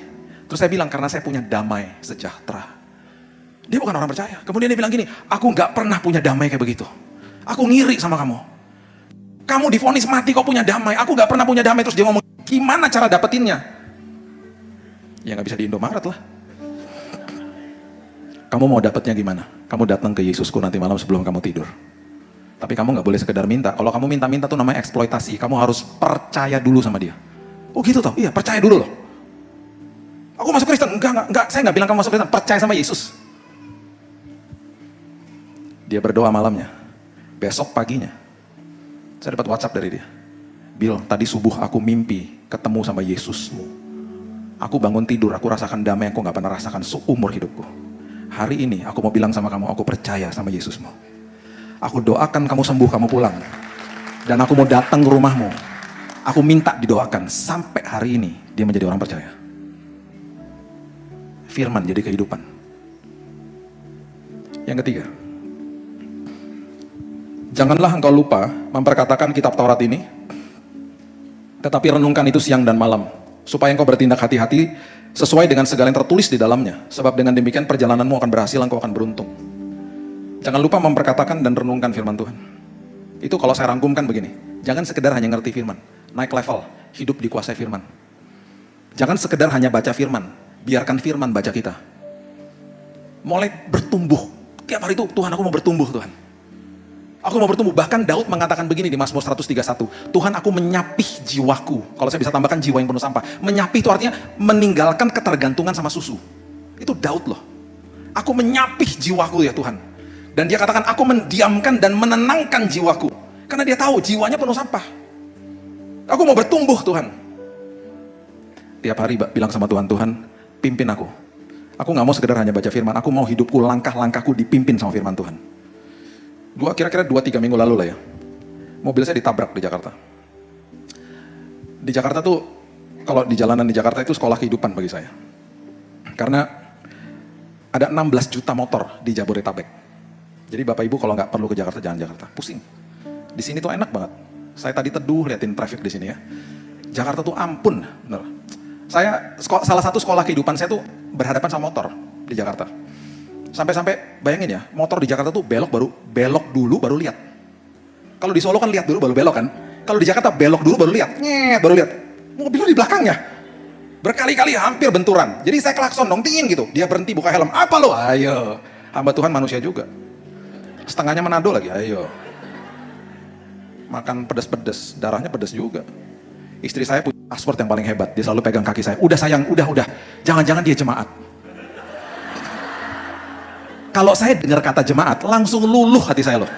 Terus saya bilang, karena saya punya damai sejahtera. Dia bukan orang percaya. Kemudian dia bilang gini, aku gak pernah punya damai kayak begitu. Aku ngiri sama kamu. Kamu divonis mati, kok punya damai. Aku gak pernah punya damai. Terus dia ngomong, gimana cara dapetinnya? Ya gak bisa di Indomaret lah. Kamu mau dapetnya gimana? Kamu datang ke Yesusku nanti malam sebelum kamu tidur. Tapi kamu gak boleh sekedar minta. Kalau kamu minta-minta tuh namanya eksploitasi. Kamu harus percaya dulu sama dia. Oh gitu toh? Iya, percaya dulu loh. Aku masuk Kristen. Enggak. Saya gak bilang kamu masuk Kristen. Percaya sama Yesus. Dia berdoa malamnya. Besok paginya, saya dapat WhatsApp dari dia. Bill, tadi subuh aku mimpi ketemu sama Yesusmu. Aku bangun tidur, aku rasakan damai yang aku gak pernah rasakan seumur hidupku. Hari ini aku mau bilang sama kamu, aku percaya sama Yesusmu. Aku doakan kamu sembuh, kamu pulang. Dan aku mau datang ke rumahmu. Aku minta didoakan. Sampai hari ini, dia menjadi orang percaya. Firman jadi kehidupan. Yang ketiga, janganlah engkau lupa memperkatakan kitab Taurat ini, tetapi renungkan itu siang dan malam, supaya engkau bertindak hati-hati sesuai dengan segala yang tertulis di dalamnya. Sebab dengan demikian perjalananmu akan berhasil, engkau akan beruntung. Jangan lupa memperkatakan dan renungkan firman Tuhan. Itu kalau saya rangkumkan begini, jangan sekedar hanya ngerti firman, naik level, hidup dikuasai firman. Jangan sekedar hanya baca firman, biarkan firman baca kita. Mulai bertumbuh, tiap hari itu, Tuhan aku mau bertumbuh Tuhan. Aku mau bertumbuh. Bahkan Daud mengatakan begini di Mazmur 131, Tuhan aku menyapih jiwaku. Kalau saya bisa tambahkan jiwa yang penuh sampah. Menyapih itu artinya meninggalkan ketergantungan sama susu. Itu Daud loh. Aku menyapih jiwaku ya Tuhan. Dan dia katakan aku mendiamkan dan menenangkan jiwaku. Karena dia tahu jiwanya penuh sampah. Aku mau bertumbuh Tuhan. Tiap hari bilang sama Tuhan, Tuhan pimpin aku. Aku gak mau sekedar hanya baca firman. Aku mau hidupku, langkah-langkahku dipimpin sama firman Tuhan. Kira-kira 2-3 minggu lalu lah ya, mobil saya ditabrak di Jakarta. Di Jakarta tuh, kalau di jalanan di Jakarta itu sekolah kehidupan bagi saya. Karena ada 16 juta motor di Jabodetabek. Jadi Bapak Ibu kalau nggak perlu ke Jakarta, jangan Jakarta, pusing. Di sini tuh enak banget. Saya tadi teduh liatin traffic di sini ya. Jakarta tuh ampun, bener. Salah satu sekolah kehidupan saya tuh berhadapan sama motor di Jakarta. Sampai-sampai bayangin ya, motor di Jakarta tuh belok dulu baru lihat. Kalau di Solo kan lihat dulu baru belok kan. Kalau di Jakarta belok dulu baru lihat, baru lihat. Mobilnya di belakangnya. Berkali-kali hampir benturan. Jadi saya klakson dong, tingin gitu. Dia berhenti buka helm. Apa lo? Ayo. Hamba Tuhan manusia juga. Setengahnya Manado lagi, ayo. Makan pedas-pedas, darahnya pedas juga. Istri saya punya password yang paling hebat. Dia selalu pegang kaki saya. Udah sayang, udah. Jangan-jangan dia jemaat. Kalau saya dengar kata jemaat, langsung luluh hati saya loh.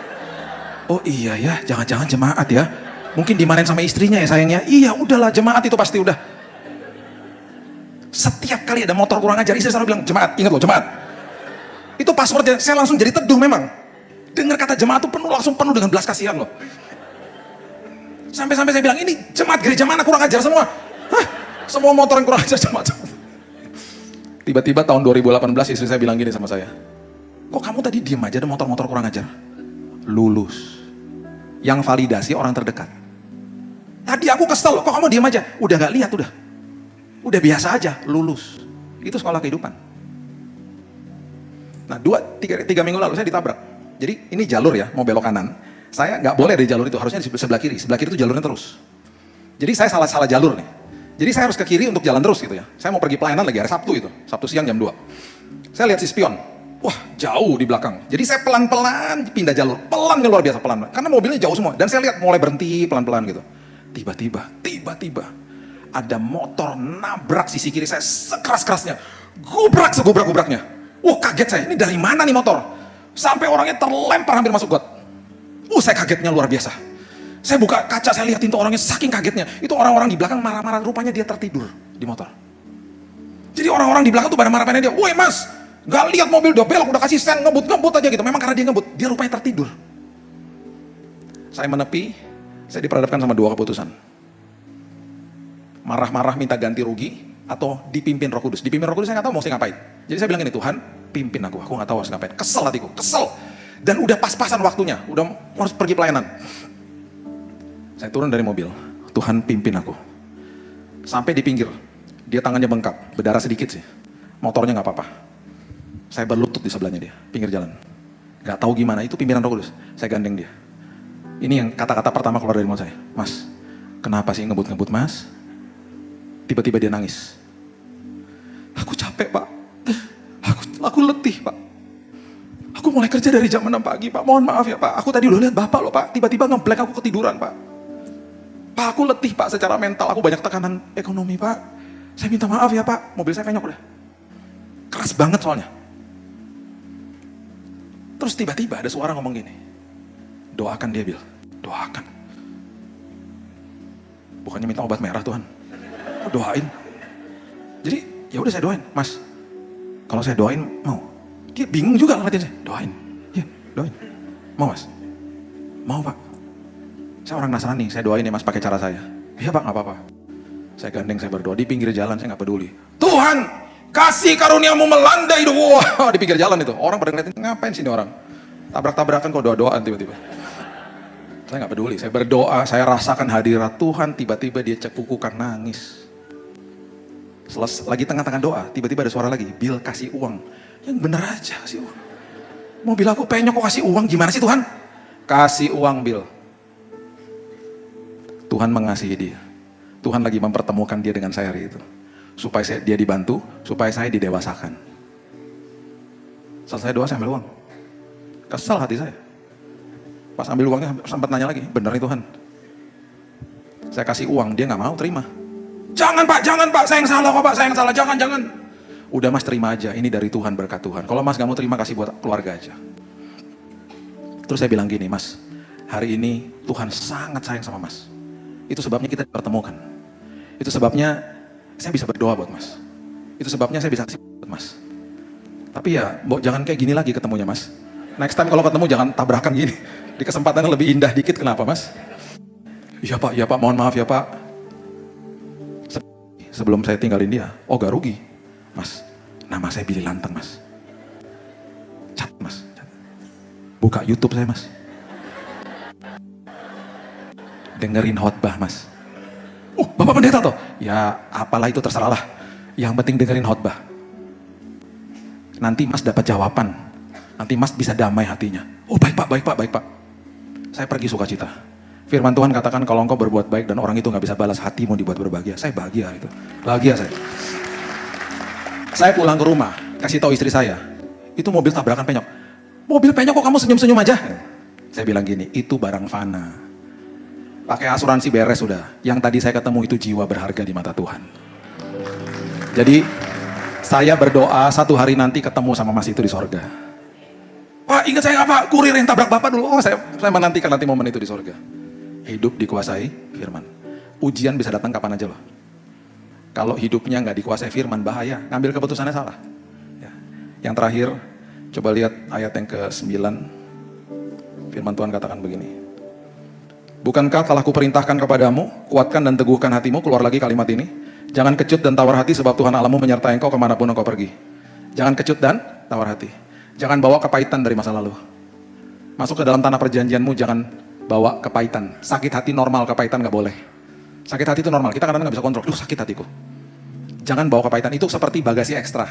Oh iya ya, jangan-jangan jemaat ya. Mungkin dimarahin sama istrinya ya sayangnya. Iya udahlah, jemaat itu pasti udah. Setiap kali ada motor kurang ajar, istri selalu bilang, jemaat, ingat loh jemaat. Itu passwordnya, saya langsung jadi teduh memang. Dengar kata jemaat itu langsung penuh dengan belas kasihan loh. Sampai-sampai saya bilang, ini jemaat gereja mana kurang ajar semua. Hah? Semua motor yang kurang ajar jemaat. Tiba-tiba tahun 2018 istri saya bilang gini sama saya, kok kamu tadi diem aja ada motor-motor kurang ajar? Lulus. Yang validasi orang terdekat. Tadi aku kesel, kok kamu diem aja? Udah gak lihat, udah biasa aja, lulus. Itu sekolah kehidupan. Nah, 3 minggu lalu saya ditabrak. Jadi ini jalur ya, mau belok kanan. Saya nggak boleh di jalur itu, harusnya di sebelah kiri. Sebelah kiri itu jalurnya terus. Jadi saya salah jalur nih. Jadi saya harus ke kiri untuk jalan terus gitu ya. Saya mau pergi pelayanan lagi hari Sabtu itu, Sabtu siang jam 2. Saya lihat si spion. Wah, jauh di belakang. Jadi saya pelan-pelan pindah jalur. Pelannya luar biasa, pelan. Karena mobilnya jauh semua. Dan saya lihat mulai berhenti pelan-pelan gitu. Tiba-tiba ada motor nabrak sisi kiri saya sekeras-kerasnya. Gubrak segubrak-gubraknya. Wah, kaget saya. Ini dari mana nih motor? Sampai orangnya terlempar hampir masuk got. Saya kagetnya luar biasa. Saya buka kaca, saya lihatin tuh orangnya saking kagetnya. Itu orang-orang di belakang marah-marah, rupanya dia tertidur di motor. Jadi orang-orang di belakang tuh pada marah-marahnya dia, woi mas, gak lihat mobil udah belok, udah kasih sen, ngebut aja gitu. Memang karena dia ngebut, dia rupanya tertidur. Saya menepi, saya diperhadapkan sama 2 keputusan. Marah-marah minta ganti rugi, atau dipimpin Roh Kudus. Dipimpin Roh Kudus saya gak tahu mau saya ngapain. Jadi saya bilang ini, Tuhan pimpin aku gak tahu harus ngapain. Kesel hatiku, kesel. Dan udah pas-pasan waktunya, udah harus pergi pelayanan. Saya turun dari mobil, Tuhan pimpin aku. Sampai di pinggir, dia tangannya bengkak, berdarah sedikit sih. Motornya gak apa-apa. Saya berlutut di sebelahnya dia, pinggir jalan. Gak tahu gimana, itu pimpinan Roh Kudus. Saya gandeng dia. Ini yang kata-kata pertama keluar dari mulut saya. Mas, kenapa sih ngebut-ngebut mas? Tiba-tiba dia nangis. Aku capek pak, aku letih pak. Aku mulai kerja dari jam 6 pagi pak, mohon maaf ya pak. Aku tadi udah lihat bapak loh pak, tiba-tiba ngeblank aku ketiduran pak. Pak aku letih pak secara mental, aku banyak tekanan ekonomi pak. Saya minta maaf ya pak, mobil saya penyok udah. Keras banget soalnya. Terus tiba-tiba ada suara ngomong gini, doakan dia Bil, doakan. Bukannya minta obat merah Tuhan, doain. Jadi ya udah saya doain, mas. Kalau saya doain mau. Dia bingung juga ngeliatin saya, doain. Ya, doain. Mau mas? Mau pak. Saya orang Nasrani, saya doain ya mas pakai cara saya. Iya pak, gak apa-apa. Saya gandeng, saya berdoa di pinggir jalan, saya gak peduli. Tuhan, kasih karuniamu melanda hidup. Wah, di pinggir jalan itu. Orang pada ngeliatin, ngapain sih ini orang? Tabrak-tabrakan kok doa-doaan tiba-tiba. Saya gak peduli, saya berdoa, saya rasakan hadirat Tuhan, tiba-tiba dia cekukukan nangis. Lagi tengah-tengah doa, tiba-tiba ada suara lagi, Bil kasih uang. Yang bener aja kasih uang. Mobil aku penyok kok kasih uang, gimana sih Tuhan? Kasih uang Bil. Tuhan mengasihi dia. Tuhan lagi mempertemukan dia dengan saya hari itu. Supaya dia dibantu, supaya saya didewasakan. Selesai doa saya ambil uang. Kesal hati saya. Pas ambil uangnya sempat nanya lagi, bener nih Tuhan? Saya kasih uang, dia gak mau terima. Jangan pak, saya yang salah kok pak, saya yang salah, jangan. Udah mas terima aja, ini dari Tuhan, berkat Tuhan. Kalau mas gak mau terima, kasih buat keluarga aja. Terus saya bilang gini, mas, hari ini Tuhan sangat sayang sama mas. Itu sebabnya kita dipertemukan. Itu sebabnya saya bisa berdoa buat mas. Itu sebabnya saya bisa kasih buat mas. Tapi ya, jangan kayak gini lagi ketemunya mas. Next time kalau ketemu jangan tabrakan gini. Di kesempatan yang lebih indah dikit, kenapa mas? Iya pak, mohon maaf ya pak. Sebelum saya tinggalin dia, oh gak rugi. Mas, nama saya Billy Lantang mas. Cat mas. Buka YouTube saya mas. Dengerin khotbah mas. Bapak pendeta toh? Ya apalah itu terserahlah. Yang penting dengerin khotbah. nanti Mas dapat jawaban. Nanti Mas bisa damai hatinya. Oh baik Pak, baik Pak, baik Pak. Saya pergi sukacita. Firman Tuhan katakan kalau engkau berbuat baik dan orang itu nggak bisa balas, hatimu dibuat berbahagia. Saya bahagia itu. Bahagia saya. Saya pulang ke rumah, kasih tahu istri saya. Itu mobil tabrakan penyok. Mobil penyok kok kamu senyum-senyum aja? Saya bilang gini, itu barang fana. Pakai asuransi beres sudah. Yang tadi saya ketemu itu jiwa berharga di mata Tuhan. Jadi saya berdoa satu hari nanti ketemu sama Mas itu di sorga. Pak, ingat saya apa? Kurir yang tabrak Bapak dulu. Oh, saya menantikan nanti momen itu di sorga. Hidup dikuasai firman. Ujian bisa datang kapan aja loh. Kalau hidupnya nggak dikuasai firman, bahaya. Ngambil keputusannya salah. Ya. Yang terakhir, coba lihat ayat yang ke-9. Firman Tuhan katakan begini. Bukankah telah kuperintahkan kepadamu, kuatkan dan teguhkan hatimu, keluar lagi kalimat ini. Jangan kecut dan tawar hati sebab Tuhan Allahmu menyertai engkau kemanapun engkau pergi. Jangan kecut dan tawar hati. Jangan bawa kepahitan dari masa lalu. Masuk ke dalam tanah perjanjianmu, jangan bawa kepahitan. Sakit hati normal, kepahitan nggak boleh. Sakit hati itu normal, kita kadang-kadang nggak bisa kontrol. Sakit hatiku. Jangan bawa kepahitan, itu seperti bagasi ekstra.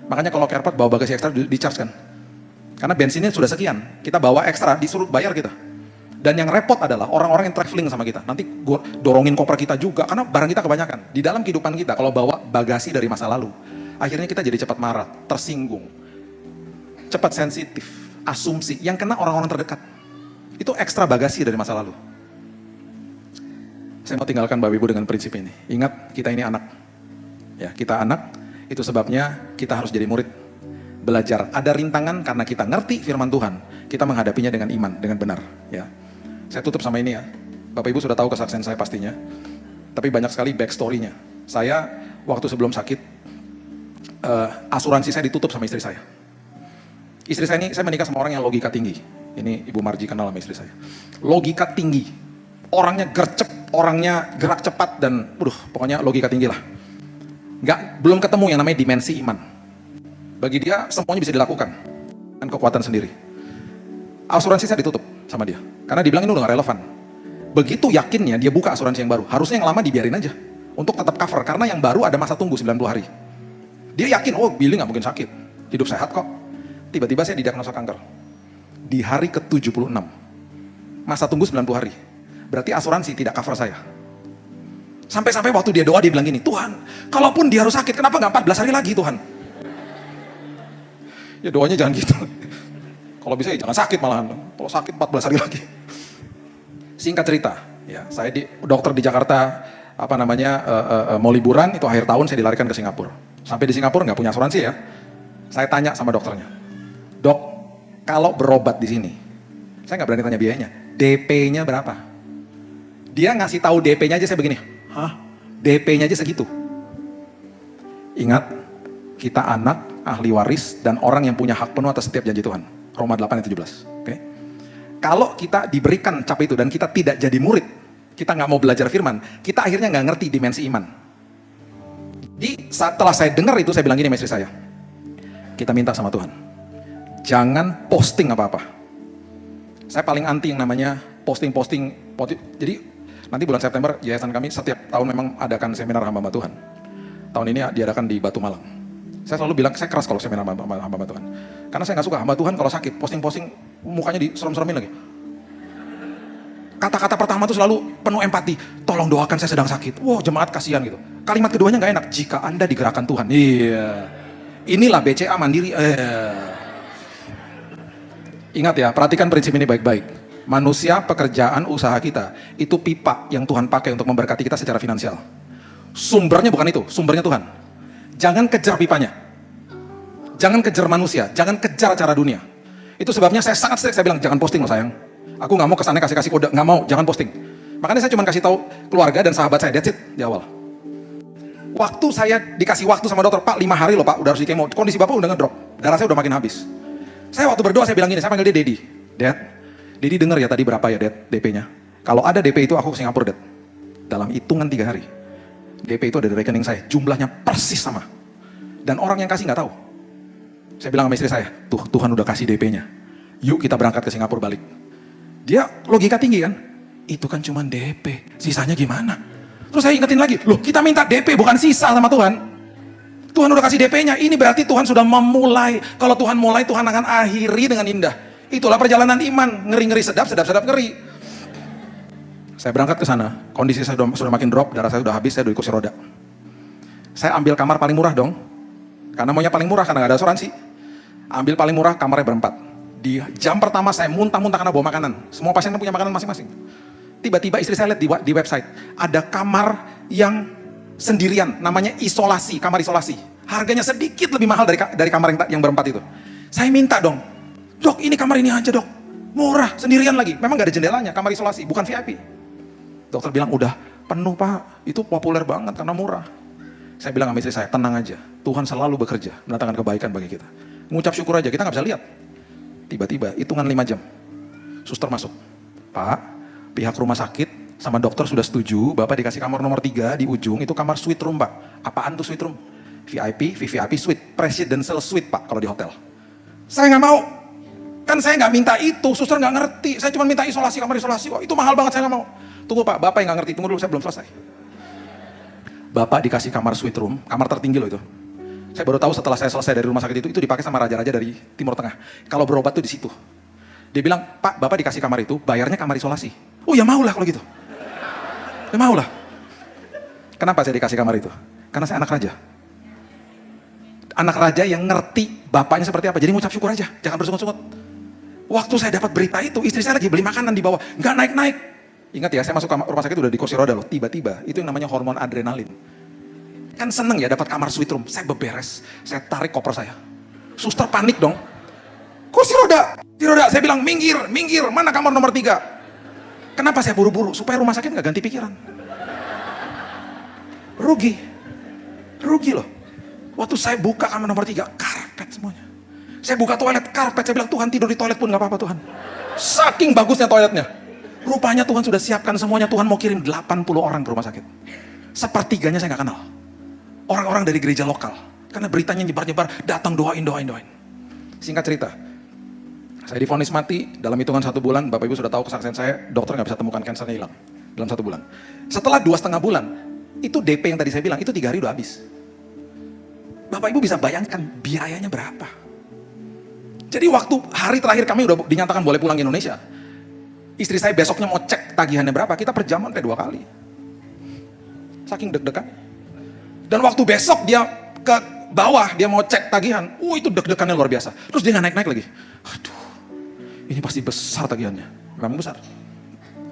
Makanya kalau ke airport bawa bagasi ekstra di-charge kan. Karena bensinnya sudah sekian, kita bawa ekstra, disuruh bayar kita. Dan yang repot adalah orang-orang yang traveling sama kita. Nanti gue dorongin koper kita juga, karena barang kita kebanyakan. Di dalam kehidupan kita, kalau bawa bagasi dari masa lalu, akhirnya kita jadi cepat marah, tersinggung, cepat sensitif, asumsi, yang kena orang-orang terdekat. Itu ekstra bagasi dari masa lalu. Saya mau tinggalkan Bapak Ibu dengan prinsip ini. Ingat, kita ini anak. Ya, kita anak, itu sebabnya kita harus jadi murid. Belajar, ada rintangan karena kita ngerti firman Tuhan. Kita menghadapinya dengan iman, dengan benar. Ya. Saya tutup sama ini ya. Bapak Ibu sudah tahu kesaksian saya pastinya. Tapi banyak sekali backstory-nya. Saya waktu sebelum sakit, asuransi saya ditutup sama istri saya. Istri saya ini, saya menikah sama orang yang logika tinggi. Ini Ibu Marji kenal sama istri saya. Logika tinggi. Orangnya gercep, orangnya gerak cepat dan pokoknya logika tinggi lah. Belum ketemu yang namanya dimensi iman. Bagi dia semuanya bisa dilakukan dengan kekuatan sendiri. Asuransi saya ditutup sama dia. Karena dibilang ini udah gak relevan. Begitu yakinnya dia buka asuransi yang baru. Harusnya yang lama dibiarin aja. Untuk tetap cover. Karena yang baru ada masa tunggu 90 hari. Dia yakin, oh Billy gak mungkin sakit. Hidup sehat kok. Tiba-tiba saya didiagnosa kanker. Di hari ke-76. Masa tunggu 90 hari. Berarti asuransi tidak cover saya. Sampai-sampai waktu dia doa dia bilang gini, Tuhan, kalaupun dia harus sakit, kenapa gak 14 hari lagi Tuhan? Ya doanya jangan gitu. Kalau bisa ya jangan sakit malahan. Kalau sakit 14 hari lagi. Singkat cerita, ya saya dokter di Jakarta mau liburan, itu akhir tahun saya dilarikan ke Singapura. Sampai di Singapura nggak punya asuransi ya. Saya tanya sama dokternya, dok, kalau berobat di sini, saya nggak berani tanya biayanya. DP-nya berapa? Dia ngasih tahu DP-nya aja saya begini, hah? DP-nya aja segitu. Ingat, kita anak, ahli waris, dan orang yang punya hak penuh atas setiap janji Tuhan. Roma 8 ayat 17. Okay? Kalau kita diberikan cap itu dan kita tidak jadi murid, kita nggak mau belajar firman, kita akhirnya nggak ngerti dimensi iman. Jadi setelah saya dengar itu, saya bilang gini sama istri saya, kita minta sama Tuhan, jangan posting apa-apa. Saya paling anti yang namanya posting. Jadi nanti bulan September, yayasan kami setiap tahun memang adakan seminar hamba Tuhan. Tahun ini diadakan di Batu Malang. Saya selalu bilang, saya keras kalau seminar hamba Tuhan. Karena saya nggak suka hamba Tuhan kalau sakit, posting mukanya diserem-seremin lagi. Kata-kata pertama itu selalu penuh empati. Tolong doakan saya sedang sakit. Wow, jemaat kasihan gitu. Kalimat keduanya nggak enak. Jika Anda digerakkan Tuhan. Iya. Inilah BCA Mandiri. Ingat ya, perhatikan prinsip ini baik-baik. Manusia, pekerjaan, usaha kita, itu pipa yang Tuhan pakai untuk memberkati kita secara finansial. Sumbernya bukan itu, sumbernya Tuhan. Jangan kejar pipanya. Jangan kejar manusia, jangan kejar cara dunia. Itu sebabnya saya sangat strict, saya bilang jangan posting loh sayang. Aku nggak mau kesannya kasih kode, nggak mau, jangan posting. Makanya saya cuma kasih tahu keluarga dan sahabat saya, that's it di awal. Waktu saya dikasih waktu sama dokter, Pak 5 hari loh Pak, udah harus di kemo, kondisi Bapak udah ngedrop, darah saya udah makin habis. Saya waktu berdoa saya bilang gini, saya panggil dia Dedi. Dad, Dedi denger ya tadi berapa ya Dad DP-nya? Kalau ada DP itu aku ke Singapura Dad. Dalam hitungan 3 hari. DP itu ada di rekening saya, jumlahnya persis sama. Dan orang yang kasih nggak tahu. Saya bilang sama istri saya, tuh Tuhan udah kasih DP-nya. Yuk kita berangkat ke Singapura balik. Dia logika tinggi kan? Itu kan cuma DP, sisanya gimana? Terus saya ingetin lagi, loh kita minta DP bukan sisa sama Tuhan. Tuhan udah kasih DP-nya, ini berarti Tuhan sudah memulai. Kalau Tuhan mulai, Tuhan akan akhiri dengan indah. Itulah perjalanan iman, ngeri-ngeri sedap, sedap-sedap ngeri. Saya berangkat ke sana, kondisi saya sudah makin drop, darah saya sudah habis, saya duduk kursi roda. Saya ambil kamar paling murah dong, karena maunya paling murah, karena gak ada asuransi. Ambil paling murah, kamarnya berempat. Di jam pertama saya muntah-muntah karena bawa makanan. Semua pasien kan punya makanan masing-masing. Tiba-tiba istri saya lihat di website, ada kamar yang sendirian, namanya isolasi, kamar isolasi. Harganya sedikit lebih mahal dari kamar yang berempat itu. Saya minta dong, dok ini kamar ini aja dok, murah, sendirian lagi. Memang gak ada jendelanya, kamar isolasi, bukan VIP. Dokter bilang, udah penuh pak, itu populer banget karena murah. Saya bilang sama istri saya, tenang aja, Tuhan selalu bekerja, mendatangkan kebaikan bagi kita. Mengucap syukur aja, kita gak bisa lihat. Tiba-tiba, hitungan 5 jam, suster masuk. Pak, pihak rumah sakit sama dokter sudah setuju, Bapak dikasih kamar nomor 3 di ujung, itu kamar suite room Pak. Apaan tuh suite room? VIP, VVIP suite, presidential suite Pak kalau di hotel. Saya nggak mau, kan saya nggak minta itu, suster nggak ngerti, saya cuma minta isolasi, kamar isolasi kok, itu mahal banget, saya nggak mau. Tunggu Pak, Bapak yang nggak ngerti, tunggu dulu, saya belum selesai. Bapak dikasih kamar suite room, kamar tertinggi loh itu. Saya baru tahu setelah saya selesai dari rumah sakit itu dipakai sama raja-raja dari Timur Tengah. Kalau berobat tuh di situ. Dia bilang, Pak, Bapak dikasih kamar itu, bayarnya kamar isolasi. Oh ya maulah kalau gitu. Ya maulah. Kenapa saya dikasih kamar itu? Karena saya anak raja. Anak raja yang ngerti bapaknya seperti apa. Jadi ngucap syukur aja, jangan bersungut-sungut. Waktu saya dapat berita itu, istri saya lagi beli makanan di bawah, nggak naik-naik. Ingat ya, saya masuk rumah sakit udah di kursi roda loh. Tiba-tiba, itu yang namanya hormon adrenalin. Kan seneng ya dapat kamar suite room. Saya beberes, saya tarik koper saya. Suster panik dong. Kursi roda, saya bilang minggir, mana kamar nomor 3? Kenapa saya buru-buru? Supaya rumah sakit nggak ganti pikiran. Rugi loh. Waktu saya buka kamar nomor 3, karpet semuanya. Saya buka toilet, karpet. Saya bilang, Tuhan tidur di toilet pun nggak apa-apa Tuhan. Saking bagusnya toiletnya. Rupanya Tuhan sudah siapkan semuanya. Tuhan mau kirim 80 orang ke rumah sakit. Sepertiganya saya nggak kenal. Orang-orang dari gereja lokal. Karena beritanya nyebar-nyebar, datang doain. Singkat cerita, saya divonis mati dalam hitungan 1 bulan. Bapak Ibu sudah tahu kesaksian saya, dokter nggak bisa temukan kansernya hilang dalam 1 bulan. Setelah 2,5 bulan, itu DP yang tadi saya bilang, itu 3 hari udah habis. Bapak Ibu bisa bayangkan biayanya berapa. Jadi waktu hari terakhir kami udah dinyatakan boleh pulang ke Indonesia, istri saya besoknya mau cek tagihannya berapa, kita per jam sampai 2 kali. Saking deg-degan. Dan waktu besok dia ke bawah, dia mau cek tagihan, itu deg-degannya luar biasa. Terus dia nggak naik-naik lagi. Aduh, ini pasti besar tagihannya. Memang besar.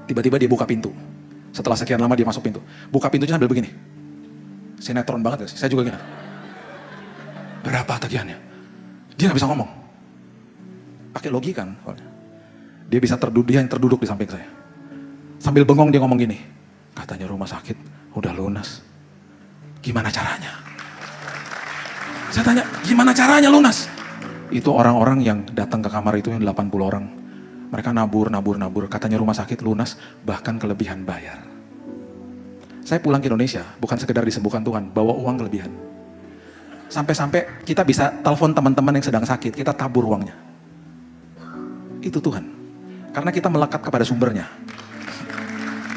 Tiba-tiba dia buka pintu. Setelah sekian lama dia masuk pintu. Buka pintunya sambil begini. Sinetron banget ya sih, saya juga gini. Berapa tagihannya? Dia nggak bisa ngomong. Pakai logika kan. Dia bisa dia yang terduduk di samping saya. Sambil bengong dia ngomong gini. Katanya rumah sakit udah lunas. Gimana caranya? Saya tanya, gimana caranya lunas? Itu orang-orang yang datang ke kamar itu yang 80 orang. Mereka nabur. Katanya rumah sakit lunas, bahkan kelebihan bayar. Saya pulang ke Indonesia, bukan sekedar disembuhkan Tuhan, bawa uang kelebihan. Sampai-sampai kita bisa telepon teman-teman yang sedang sakit, kita tabur uangnya. Itu Tuhan. Karena kita melekat kepada sumbernya.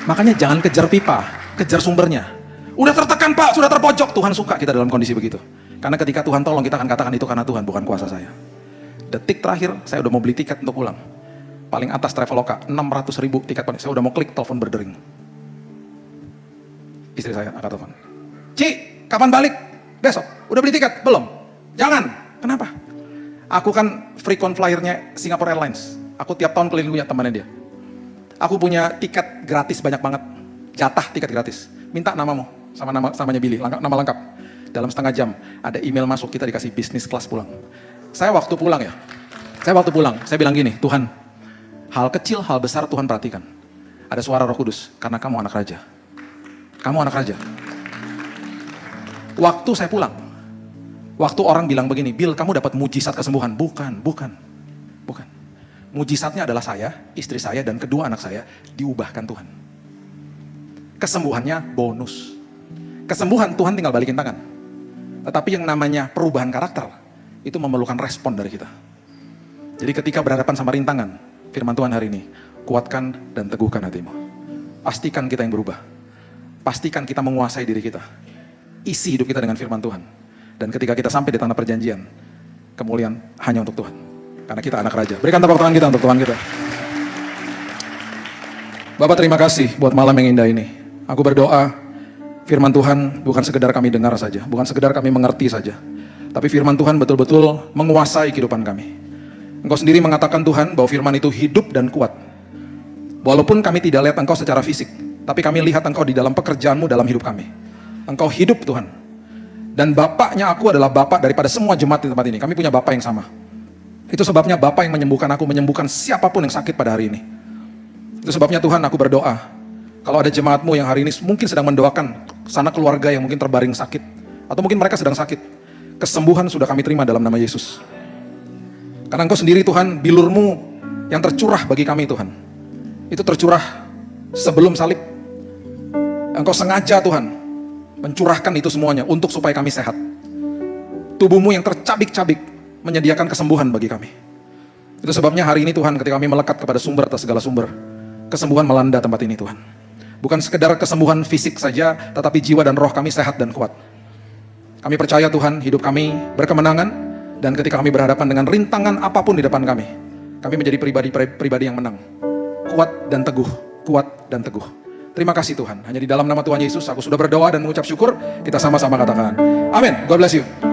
Makanya jangan kejar pipa, kejar sumbernya. Udah tertekan Pak, sudah terpojok. Tuhan suka kita dalam kondisi begitu. Karena ketika Tuhan tolong, kita akan katakan itu karena Tuhan, bukan kuasa saya. Detik terakhir, saya udah mau beli tiket untuk pulang. Paling atas Traveloka, 600.000 tiket. Saya udah mau klik, telepon berdering. Istri saya angkat telepon. Ci, kapan balik? Besok. Udah beli tiket? Belum? Jangan. Kenapa? Aku kan frequent flyernya Singapore Airlines. Aku tiap tahun keliling punya temannya dia. Aku punya tiket gratis banyak banget. Jatah tiket gratis. Minta namamu. Sama namanya Billy, nama lengkap. Dalam setengah jam, ada email masuk, kita dikasih bisnis kelas pulang. Saya waktu pulang, saya bilang gini, Tuhan, hal kecil, hal besar Tuhan perhatikan. Ada suara Roh Kudus, karena kamu anak raja. Kamu anak raja. Waktu saya pulang, waktu orang bilang begini, Bill, kamu dapat mujizat kesembuhan. Bukan. Mujizatnya adalah saya, istri saya, dan kedua anak saya diubahkan Tuhan. Kesembuhannya bonus. Kesembuhan Tuhan tinggal balikin tangan. Tetapi yang namanya perubahan karakter, itu memerlukan respon dari kita. Jadi ketika berhadapan sama rintangan, firman Tuhan hari ini, kuatkan dan teguhkan hatimu. Pastikan kita yang berubah. Pastikan kita menguasai diri kita. Isi hidup kita dengan firman Tuhan. Dan ketika kita sampai di tanah perjanjian, kemuliaan hanya untuk Tuhan. Karena kita anak raja. Berikan tepuk tangan kita untuk Tuhan kita. Bapak, terima kasih buat malam yang indah ini. Aku berdoa, firman Tuhan bukan sekedar kami dengar saja, bukan sekedar kami mengerti saja, tapi firman Tuhan betul-betul menguasai kehidupan kami. Engkau sendiri mengatakan Tuhan bahwa firman itu hidup dan kuat. Walaupun kami tidak lihat Engkau secara fisik, tapi kami lihat Engkau di dalam pekerjaanmu dalam hidup kami. Engkau hidup Tuhan. Dan Bapaknya aku adalah Bapak daripada semua jemaat di tempat ini. Kami punya Bapak yang sama. Itu sebabnya Bapak yang menyembuhkan aku, menyembuhkan siapapun yang sakit pada hari ini. Itu sebabnya Tuhan, aku berdoa, kalau ada jemaatmu yang hari ini mungkin sedang mendoakan sana keluarga yang mungkin terbaring sakit, atau mungkin mereka sedang sakit, kesembuhan sudah kami terima dalam nama Yesus. Karena Engkau sendiri Tuhan, bilur-Mu yang tercurah bagi kami Tuhan, itu tercurah sebelum salib. Engkau sengaja Tuhan mencurahkan itu semuanya untuk supaya kami sehat. Tubuh-Mu yang tercabik-cabik menyediakan kesembuhan bagi kami. Itu sebabnya hari ini Tuhan, ketika kami melekat kepada sumber atas segala sumber, kesembuhan melanda tempat ini Tuhan. Bukan sekedar kesembuhan fisik saja, tetapi jiwa dan roh kami sehat dan kuat. Kami percaya Tuhan, hidup kami berkemenangan, dan ketika kami berhadapan dengan rintangan apapun di depan kami menjadi pribadi yang menang. Kuat dan teguh, kuat dan teguh. Terima kasih Tuhan. Hanya di dalam nama Tuhan Yesus aku sudah berdoa dan mengucap syukur. Kita sama-sama katakan amin. God bless you.